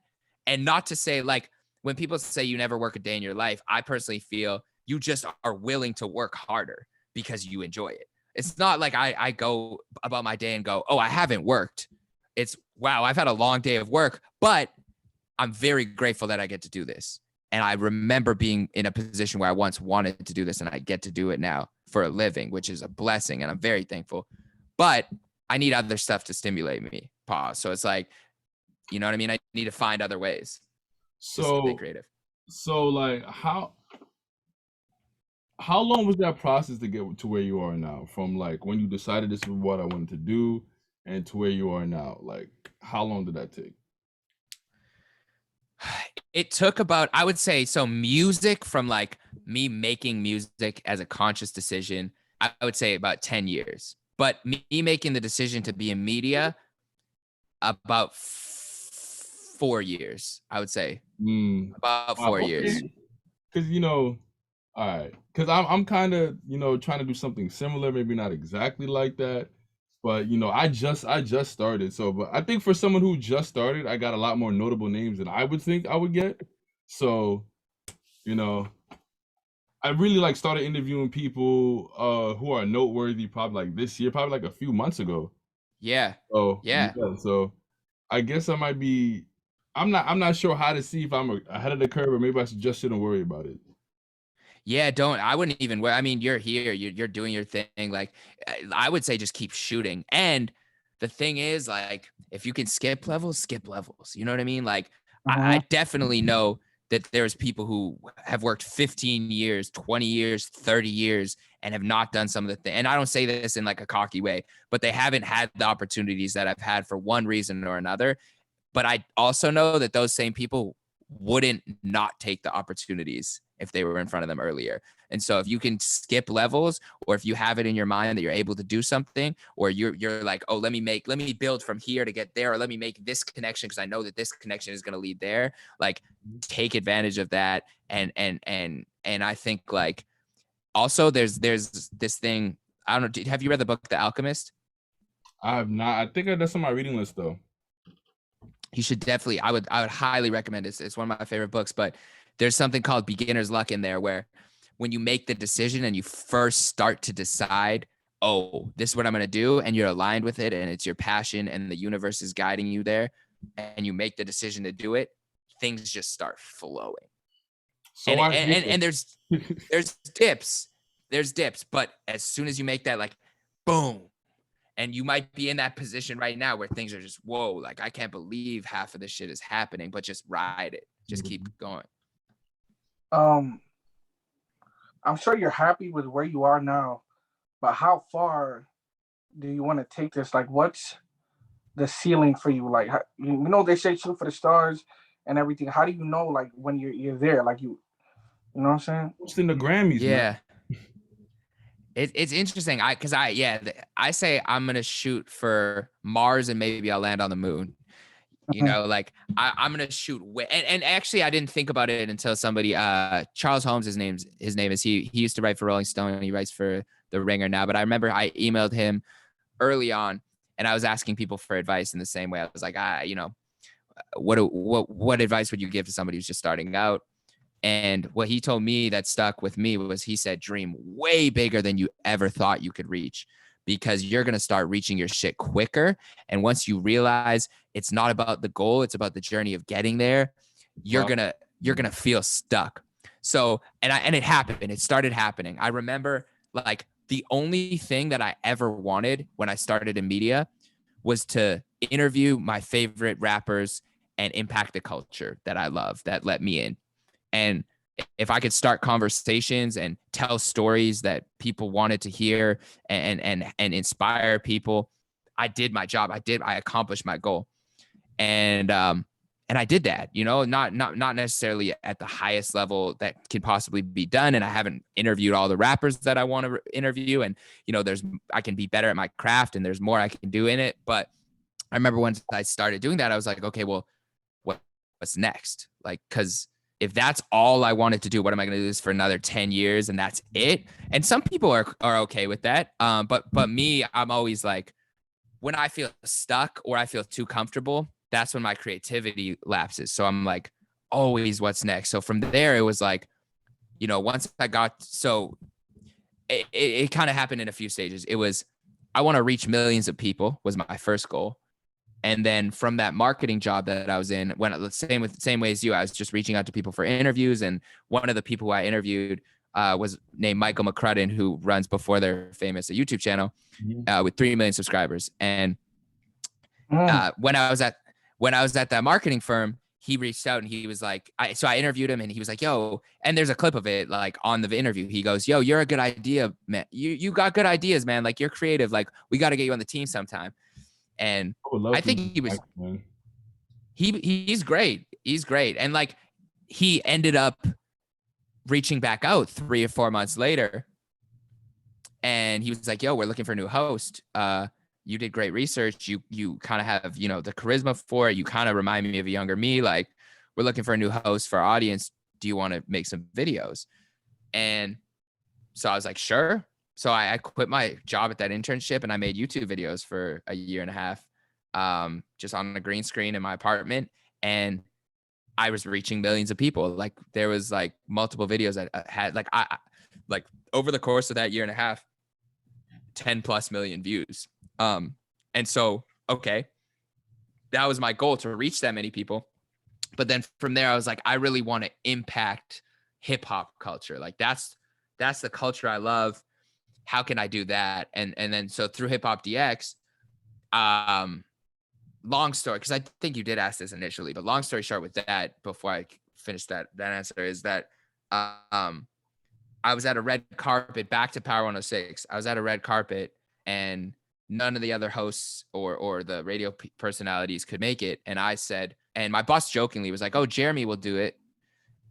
And not to say like, when people say you never work a day in your life, I personally feel you just are willing to work harder because you enjoy it. It's not like I go about my day and go, oh, I haven't worked. It's, wow, I've had a long day of work, but I'm very grateful that I get to do this. And I remember being in a position where I once wanted to do this, and I get to do it now for a living, which is a blessing. And I'm very thankful. But I need other stuff to stimulate me. Pause. So it's like, you know what I mean? I need to find other ways to stay So, creative. so like how long was that process to get to where you are now? From like when you decided this is what I wanted to do and to where you are now? Like how long did that take? It took about, I would say, so music, from like me making music as a conscious decision, I would say about 10 years. But me making the decision to be in media, about 4 years, I would say. Mm. About 4 years. Okay. Because all right. Because I'm kind of trying to do something similar, maybe not exactly like that, but I just started. So, but I think for someone who just started, I got a lot more notable names than I would think I would get. So, you know, I really like started interviewing people who are noteworthy probably like this year, probably like a few months ago. Yeah. So Yeah. yeah, so I guess I might be. I'm not sure how to see if I'm ahead of the curve, or maybe I just shouldn't worry about it. Yeah, I wouldn't even, I mean, you're here, you're doing your thing. Like, I would say just keep shooting. And the thing is, like, if you can skip levels, skip levels. You know what I mean? Like, I definitely know that there's people who have worked 15 years, 20 years, 30 years, and have not done some of the things. And I don't say this in like a cocky way, but they haven't had the opportunities that I've had for one reason or another. But I also know that those same people wouldn't not take the opportunities if they were in front of them earlier. And so if you can skip levels, or if you have it in your mind that you're able to do something, or you're like, oh, let me build from here to get there, or let me make this connection because I know that this connection is going to lead there. Like, take advantage of that. And I think, like, also there's this thing. I don't know. Have you read the book The Alchemist? I have not. I think that's on my reading list though. You should definitely, I would highly recommend it. It's one of my favorite books. But there's something called beginner's luck in there, where when you make the decision and you first start to decide, oh, this is what I'm going to do, and you're aligned with it, and it's your passion, and the universe is guiding you there, and you make the decision to do it, things just start flowing. So And there's dips, but as soon as you make that, like, boom. And you might be in that position right now where things are just, whoa, like, I can't believe half of this shit is happening, but just ride it. Just keep going. I'm sure you're happy with where you are now, but how far do you want to take this? Like, what's the ceiling for you? Like, they say shoot for the stars and everything. How do you know, like, when you're there? Like, you know what I'm saying? Hosting the Grammys, man. Yeah. It's interesting. I say I'm gonna shoot for Mars, and maybe I'll land on the moon. Like, I'm gonna shoot and actually I didn't think about it until somebody, Charles Holmes, his name is, he used to write for Rolling Stone, and he writes for The Ringer now. But I remember I emailed him early on, and I was asking people for advice in the same way. I was like, what advice would you give to somebody who's just starting out? And what he told me that stuck with me was, he said, dream way bigger than you ever thought you could reach, because you're going to start reaching your shit quicker. And once you realize it's not about the goal, it's about the journey of getting there, you're going to feel stuck. So, and it happened. It started happening. I remember, like, the only thing that I ever wanted when I started in media was to interview my favorite rappers and impact the culture that I love, that let me in. And if I could start conversations and tell stories that people wanted to hear, and inspire people, I did my job. I accomplished my goal. And I did that, not necessarily at the highest level that can possibly be done. And I haven't interviewed all the rappers that I want to interview. And, I can be better at my craft, and there's more I can do in it. But I remember once I started doing that, I was like, okay, well, what's next? Like, cause if that's all I wanted to do, what am I going to do this for another 10 years? And that's it. And some people are okay with that. But me, I'm always like, when I feel stuck or I feel too comfortable, that's when my creativity lapses. So I'm like, always what's next? So from there, it was like, once I got, so it kind of happened in a few stages. It was, I want to reach millions of people was my first goal. And then from that marketing job that I was in, same way as you, I was just reaching out to people for interviews. And one of the people who I interviewed was named Michael McCrudden, who runs Before They're Famous, a YouTube channel with 3 million subscribers. And when I was at that marketing firm, he reached out and he was like, so I interviewed him and he was like, yo, and there's a clip of it, like on the interview. He goes, yo, you're a good idea, man. You got good ideas, man. Like you're creative. Like we got to get you on the team sometime. And I think he's great. He's great. And like he ended up reaching back out 3 or 4 months later. And he was like, yo, we're looking for a new host. You did great research. You kind of have, the charisma for it. You kind of remind me of a younger me. Like, we're looking for a new host for our audience. Do you want to make some videos? And so I was like, sure. So I quit my job at that internship and I made YouTube videos for a year and a half, just on a green screen in my apartment. And I was reaching millions of people. Like there was like multiple videos that had like over the course of that year and a half, 10+ million views. And so, okay, that was my goal, to reach that many people. But then from there, I was like, I really want to impact hip hop culture. Like that's the culture I love. How can I do that? And then, so through Hip Hop DX, long story, because I think you did ask this initially, but long story short with that, before I finish that answer, is that, I was at a red carpet, back to Power 106. I was at a red carpet and none of the other hosts or the radio personalities could make it. And I said, and my boss jokingly was like, oh, Jeremy will do it.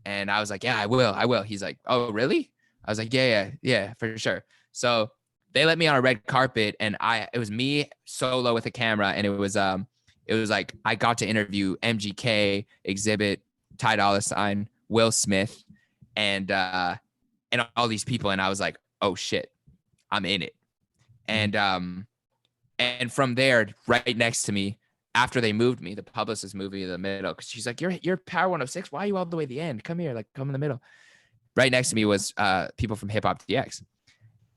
And I was like, yeah, I will. He's like, oh, really? I was like, yeah, for sure. So they let me on a red carpet and it was me solo with a camera. And it was like, I got to interview MGK, Exhibit, Ty Dolla $ign, Will Smith, and all these people. And I was like, oh shit, I'm in it. And from there, right next to me, after they moved me, the publicist moved me to the middle, because she's like, you're Power 106. Why are you all the way to the end? Come here, like come in the middle. Right next to me was people from Hip Hop DX.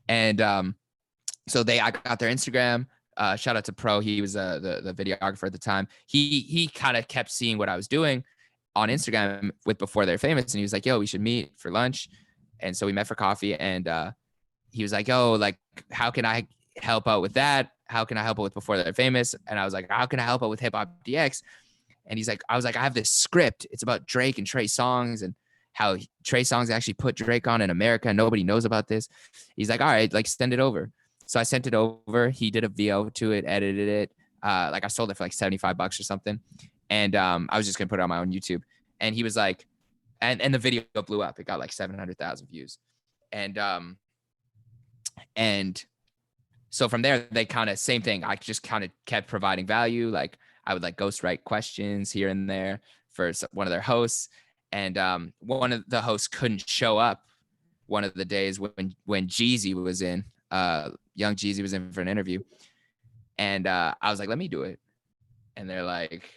And so I got their Instagram. Shout out to Pro. He was the videographer at the time. He kind of kept seeing what I was doing on Instagram with Before They're Famous. And he was like, yo, we should meet for lunch. And so we met for coffee. And he was like, oh, like, how can I help out with that? How can I help out with Before They're Famous? And I was like, how can I help out with Hip Hop DX? And I was like, I have this script. It's about Drake and Trey Songz and how Trey Songz actually put Drake on in America. Nobody knows about this. He's like, all right, like send it over. So I sent it over. He did a VO to it, edited it. Like I sold it for like $75 or something. And I was just going to put it on my own YouTube. And he was like, and the video blew up. It got like 700,000 views. And so from there, they kind of, same thing. I just kind of kept providing value. Like I would like ghostwrite questions here and there for one of their hosts. And one of the hosts couldn't show up one of the days when Jeezy was in, young Jeezy was in for an interview. And I was like, let me do it. And they're like,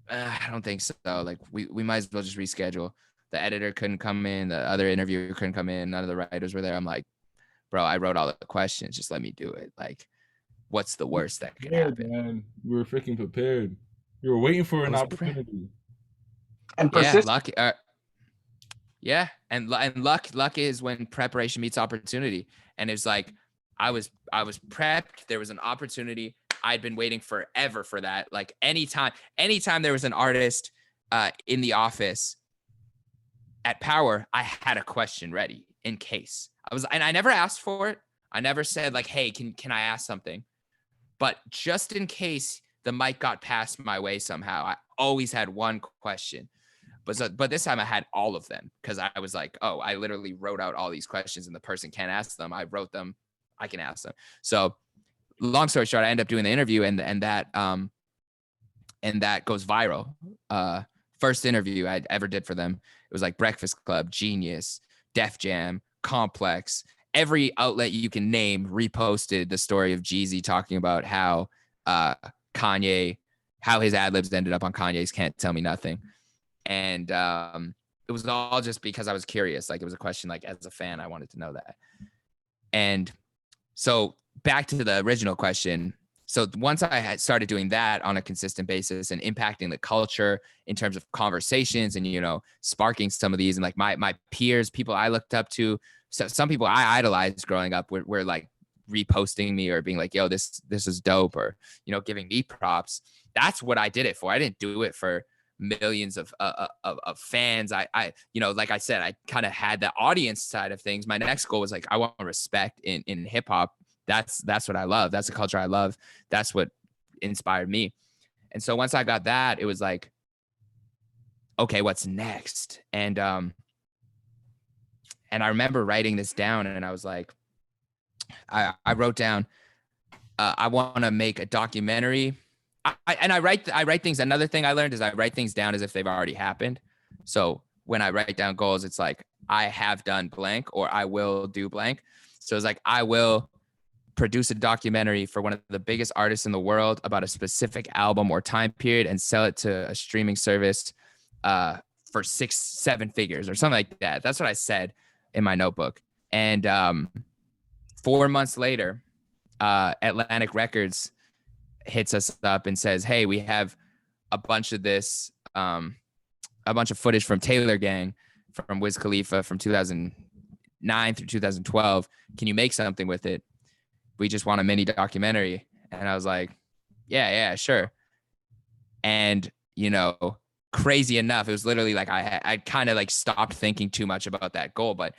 I don't think so. Like we might as well just reschedule. The editor couldn't come in. The other interviewer couldn't come in. None of the writers were there. I'm like, bro, I wrote all the questions. Just let me do it. Like, what's the worst that could happen? Man, we were freaking prepared. You were waiting for an opportunity. And persistence. Yeah, luck. Luck is when preparation meets opportunity. And it's like, I was prepped. There was an opportunity. I'd been waiting forever for that. Like anytime there was an artist in the office at Power, I had a question ready in case. And I never asked for it. I never said like, hey, can I ask something? But just in case the mic got passed my way somehow, I always had one question. But this time I had all of them, because I was like, oh, I literally wrote out all these questions and the person can't ask them. I wrote them. I can ask them. So long story short, I end up doing the interview and that goes viral. First interview I ever did for them. It was like Breakfast Club, Genius, Def Jam, Complex. Every outlet you can name reposted the story of Jeezy talking about how Kanye, how his ad libs ended up on Kanye's Can't Tell Me Nothing. And it was all just because I was curious. Like it was a question, like as a fan, I wanted to know that. And so back to the original question. So once I had started doing that on a consistent basis and impacting the culture in terms of conversations and, you know, sparking some of these, and like my peers, people I looked up to, so some people I idolized growing up were like reposting me or being like, yo, this is dope, or, you know, giving me props. That's what I did it for. I didn't do it for millions of fans. I you know, like I said, I kind of had the audience side of things. My next goal was like, I want respect in hip hop. That's what I love. That's the culture I love. That's what inspired me. And so once I got that, it was like, okay, what's next? And I remember writing this down, and I was like, I wrote down, I want to make a documentary. I write things. Another thing I learned is I write things down as if they've already happened. So when I write down goals, it's like, I have done blank, or I will do blank. So it's like, I will produce a documentary for one of the biggest artists in the world about a specific album or time period and sell it to a streaming service for 6-7 figures or something like that. That's what I said in my notebook. And 4 months later, Atlantic Records hits us up and says, hey, we have a bunch of this, a bunch of footage from Taylor Gang, from Wiz Khalifa from 2009 through 2012. Can you make something with it? We just want a mini documentary. And I was like, yeah, sure. And, you know, crazy enough, it was literally like, I kind of like stopped thinking too much about that goal, but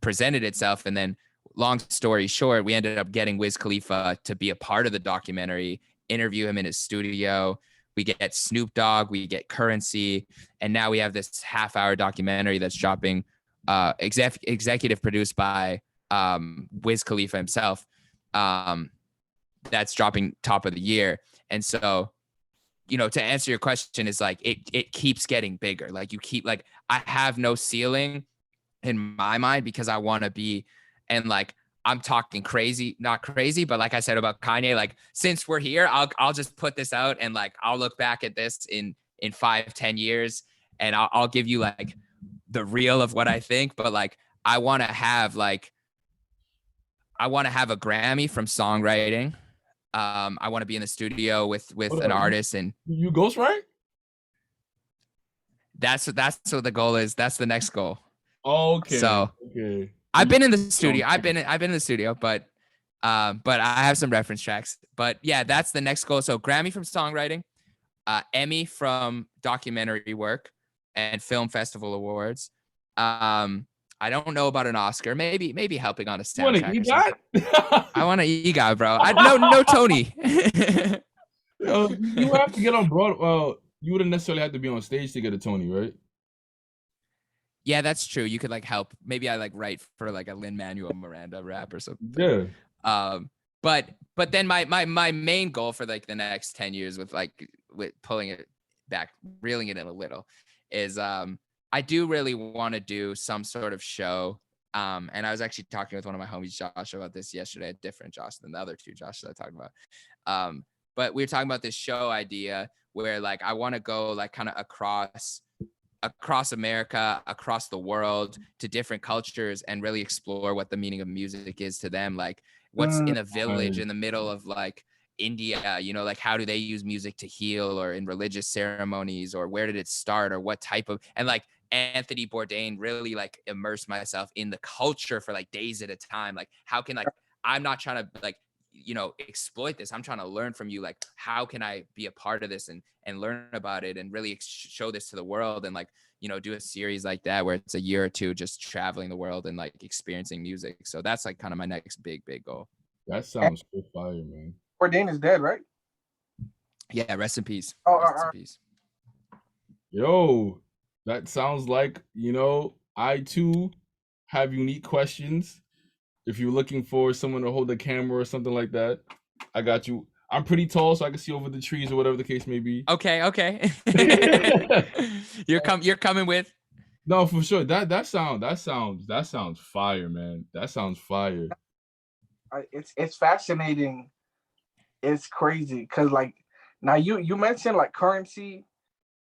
presented itself. And then, long story short, we ended up getting Wiz Khalifa to be a part of the documentary, interview him in his studio. We get Snoop Dogg, we get Currency, and now we have this half-hour documentary that's dropping, executive produced by Wiz Khalifa himself. That's dropping top of the year. And so, you know, to answer your question, is like, it keeps getting bigger. Like, you keep, like, I have no ceiling in my mind, because I want to be, and like, I'm talking crazy, not crazy, but like I said about Kanye, like, since we're here, I'll just put this out, and like, I'll look back at this in 5-10 years, and I'll give you like the real of what I think. But like, I want to have a Grammy from songwriting. I want to be in the studio with an artist, and you ghostwrite? That's what the goal is. That's the next goal. Okay. So okay. I've been in the studio. I've been in the studio, but I have some reference tracks. But yeah, that's the next goal. So Grammy from songwriting, Emmy from documentary work and film festival awards. I don't know about an Oscar. Maybe helping on a soundtrack. You want an EGOT? I want an EGOT, bro. No Tony. You have to get on broad. Well, you wouldn't necessarily have to be on stage to get a Tony, right? Yeah, that's true. You could like help. Maybe I like write for like a Lin-Manuel Miranda rap or something. Yeah. But then my main goal for like the next 10 years with pulling it back, reeling it in a little, is I do really want to do some sort of show. And I was actually talking with one of my homies, Josh, about this yesterday, a different Josh than the other two Josh that I talked about. But we were talking about this show idea where like, I want to go like kind of across America, across the world, to different cultures, and really explore what the meaning of music is to them. Like, what's in a village in the middle of like India, you know, like, how do they use music to heal, or in religious ceremonies, or where did it start, or what type of, and like Anthony Bourdain, really like immerse myself in the culture for like days at a time. Like, how can, like, I'm not trying to like, you know, exploit this. I'm trying to learn from you. Like, how can I be a part of this and learn about it, and really show this to the world, and like, you know, do a series like that where it's a year or two just traveling the world and like experiencing music. So that's like kind of my next big goal. That sounds so fire, man. Bourdain is dead, right? Yeah, rest in peace. Rest in peace. Yo, that sounds like, you know, I too have unique questions. If you're looking for someone to hold the camera or something like that, I got you. I'm pretty tall, so I can see over the trees or whatever the case may be. Okay. You're coming with. No, for sure. That sounds fire, man. That sounds fire. It's fascinating. It's crazy because like, now you mentioned like Currency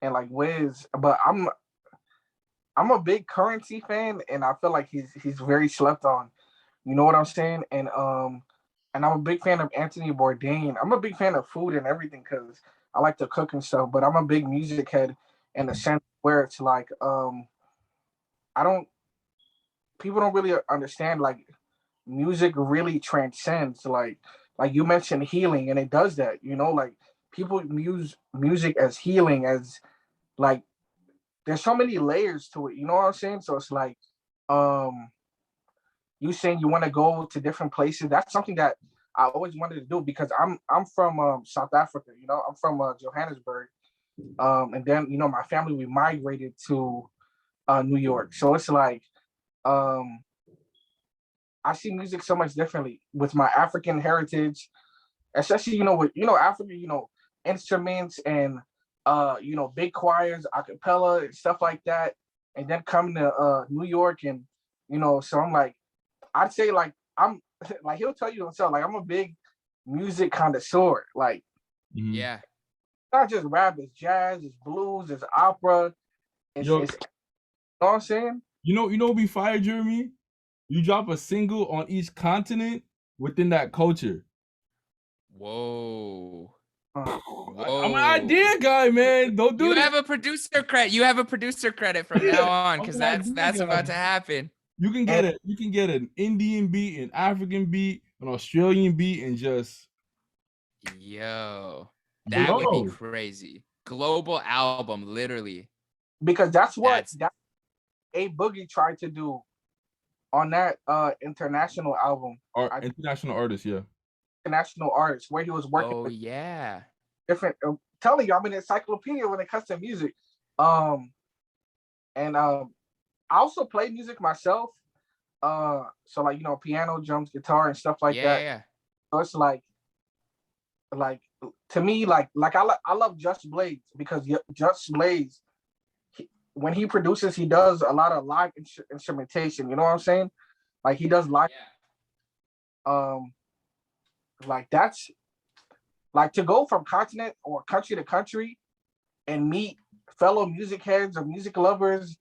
and like Wiz, but I'm a big Currency fan, and I feel like he's very slept on. You know what I'm saying? And and I'm a big fan of Anthony Bourdain. I'm a big fan of food and everything because I like to cook and stuff. But I'm a big music head in the sense where it's like I don't people don't really understand like music really transcends like you mentioned healing and it does that, you know, like people use music as healing as like there's so many layers to it, you know what I'm saying? So it's like um you saying you want to go to different places. That's something that I always wanted to do because I'm from South Africa, you know, I'm from Johannesburg. And then, you know, my family we migrated to New York. So it's like um I see music so much differently with my African heritage, especially, you know, with, you know, Africa, you know, instruments and you know, big choirs, a cappella and stuff like that. And then coming to New York and, you know, so I'm like, I'd say like I'm like he'll tell you himself, like I'm a big music connoisseur. Like Mhm. Yeah. not just rap, it's jazz, it's blues, it's opera, Yo, it's you know what I'm saying? what'd be fire, Jeremy? You drop a single on each continent within that culture. Whoa. I'm an Whoa. idea guy, man. Don't do You this. have a producer credit. You have a producer credit from now on, I'm because an idea that's about guy. to happen. You can And get it. You can get an Indian beat, an African beat, an Australian beat, and just Yo, that would be blow. crazy. Global album, literally. because that's what That's that A Boogie tried to do on that international album. Art I international artists, yeah. international artist where he was working oh with yeah. different telling you I'm an encyclopedia when it comes to music. Um and I also play music myself. So like, you know, piano, drums, guitar and stuff like Yeah, yeah, that. yeah. So it's like to me like I love Just Blaze because Just Blaze when he produces he does a lot of live instrumentation, you know what I'm saying? Like he does live um like that's like to go from continent or country to country and meet fellow music heads or music lovers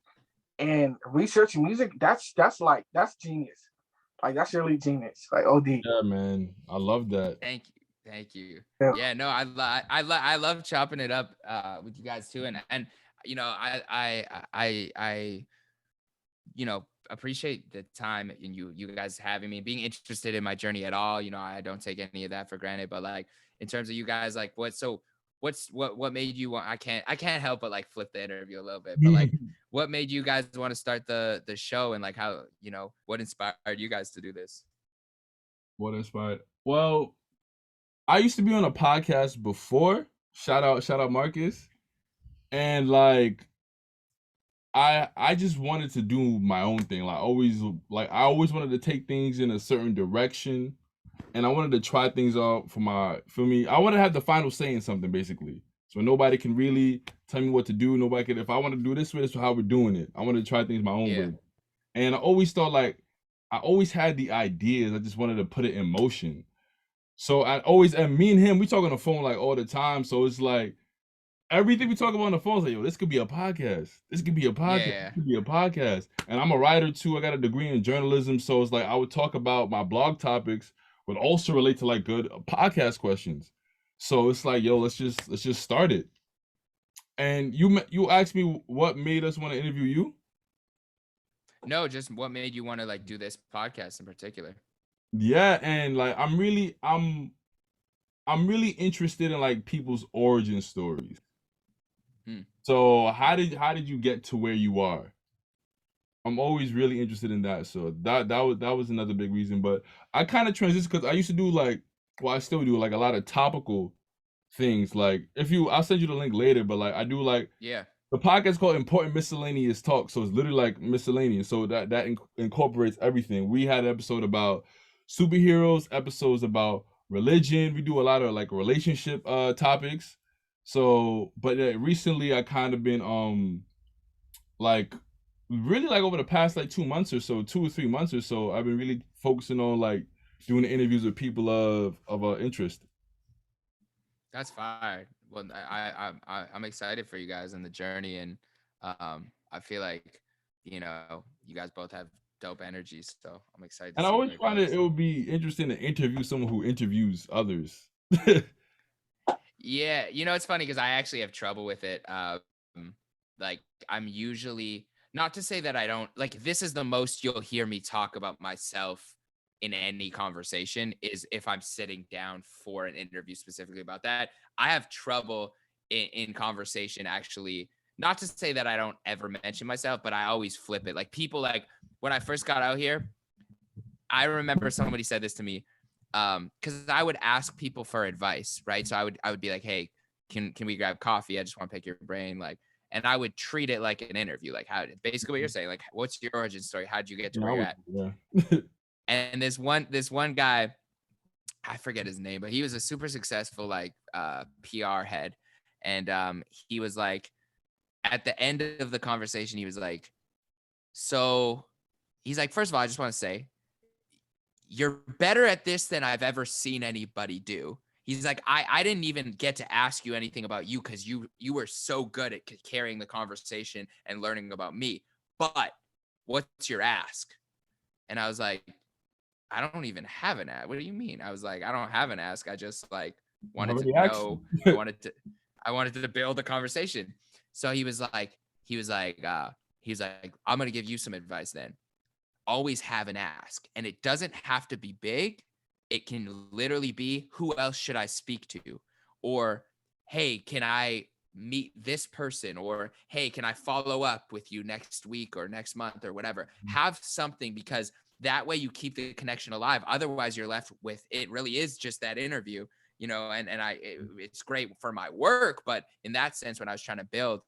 and research music, that's like that's genius. Like that's really genius. Like OD. Yeah, man. I love that. Thank you. Thank you. Yeah. Yeah, no, I love chopping it up with you guys too. And you know, I you know, appreciate the time and you guys having me, being interested in my journey at all. You know, I don't take any of that for granted. But like in terms of you guys, like what made you want I can't help but like flip the interview a little bit. But like what made you guys want to start the show and like how, you know, what inspired you guys to do this? What inspired? Well, I used to be on a podcast before. Shout out Marcus. And like I just wanted to do my own thing. I always wanted to take things in a certain direction, and I wanted to try things out for me. I want to have the final say in something basically. So nobody can really tell me what to do. Nobody can, if I want to do this way, this is how we're doing it. I want to try things my own Yeah. way. And I always thought like I always had the ideas. I just wanted to put it in motion. So I always, and me and him, we talk on the phone like all the time. So it's like everything we talk about on the phone is like, yo, this could be a podcast. This could be a podcast. Yeah. This could be a podcast. And I'm a writer too. I got a degree in journalism. So it's like I would talk about my blog topics, but also relate to like good podcast questions. So it's like, yo, let's just start it. And you asked me what made us want to interview you? No, just what made you want to like do this podcast in particular? Yeah, and like I'm really interested in like people's origin stories. Hmm. So how did you get to where you are? I'm always really interested in that. So that was another big reason. But I kind of transitioned because I used to do like, well, I still do like a lot of topical things. Like if you, I'll send you the link later. But like I do like Yeah. the podcast called Important Miscellaneous Talk. So it's literally like miscellaneous. So that incorporates everything. We had an episode about superheroes, episodes about religion. We do a lot of like relationship topics. So, but recently I kind of been like really like over the past like 2 months or so, 2 or 3 months or so, I've been really focusing on like doing the interviews with people of interest. That's fire. Well, I'm excited for you guys and the journey, and I feel like, you know, you guys both have dope energy. So I'm excited to And I see always where it find it goes. would be interesting to interview someone who interviews others. Yeah, it's funny because I actually have trouble with it. Like I'm usually, not to say that I don't, like, this is the most you'll hear me talk about myself in any conversation is if I'm sitting down for an interview specifically about that. I have trouble in conversation actually. Not to say that I don't ever mention myself, but I always flip it. Like people, like when I first got out here, I remember somebody said this to me, because I would ask people for advice, right? So I would be like, hey, can we grab coffee? I just want to pick your brain, like, and I would treat it like an interview, like how basically what you're saying, like, what's your origin story? How'd you get to Yeah, where I you're would, at? yeah. And this one guy, I forget his name, but he was a super successful like PR head, and he was like, at the end of the conversation, he was like, so he's like, first of all, I just want to say you're better at this than I've ever seen anybody do. He's like, I didn't even get to ask you anything about you because you were so good at carrying the conversation and learning about me. But what's your ask? And I was like, I don't even have an ask. What do you mean? I was like, I don't have an ask. I just like I wanted to already asked know. you. I wanted to build a conversation. So he was like, I'm gonna give you some advice then. Always have an ask. And it doesn't have to be big. It can literally be, who else should I speak to? Or, hey, can I meet this person? Or, hey, can I follow up with you next week or next month or whatever? Have something, because that way you keep the connection alive. Otherwise, you're left with, it really is just that interview, and it's great for my work. But in that sense, when I was trying to build,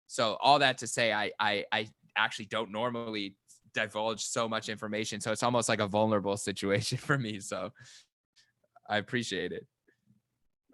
so all that to say, I actually don't normally divulge so much information. So it's almost like a vulnerable situation for me. So I appreciate it.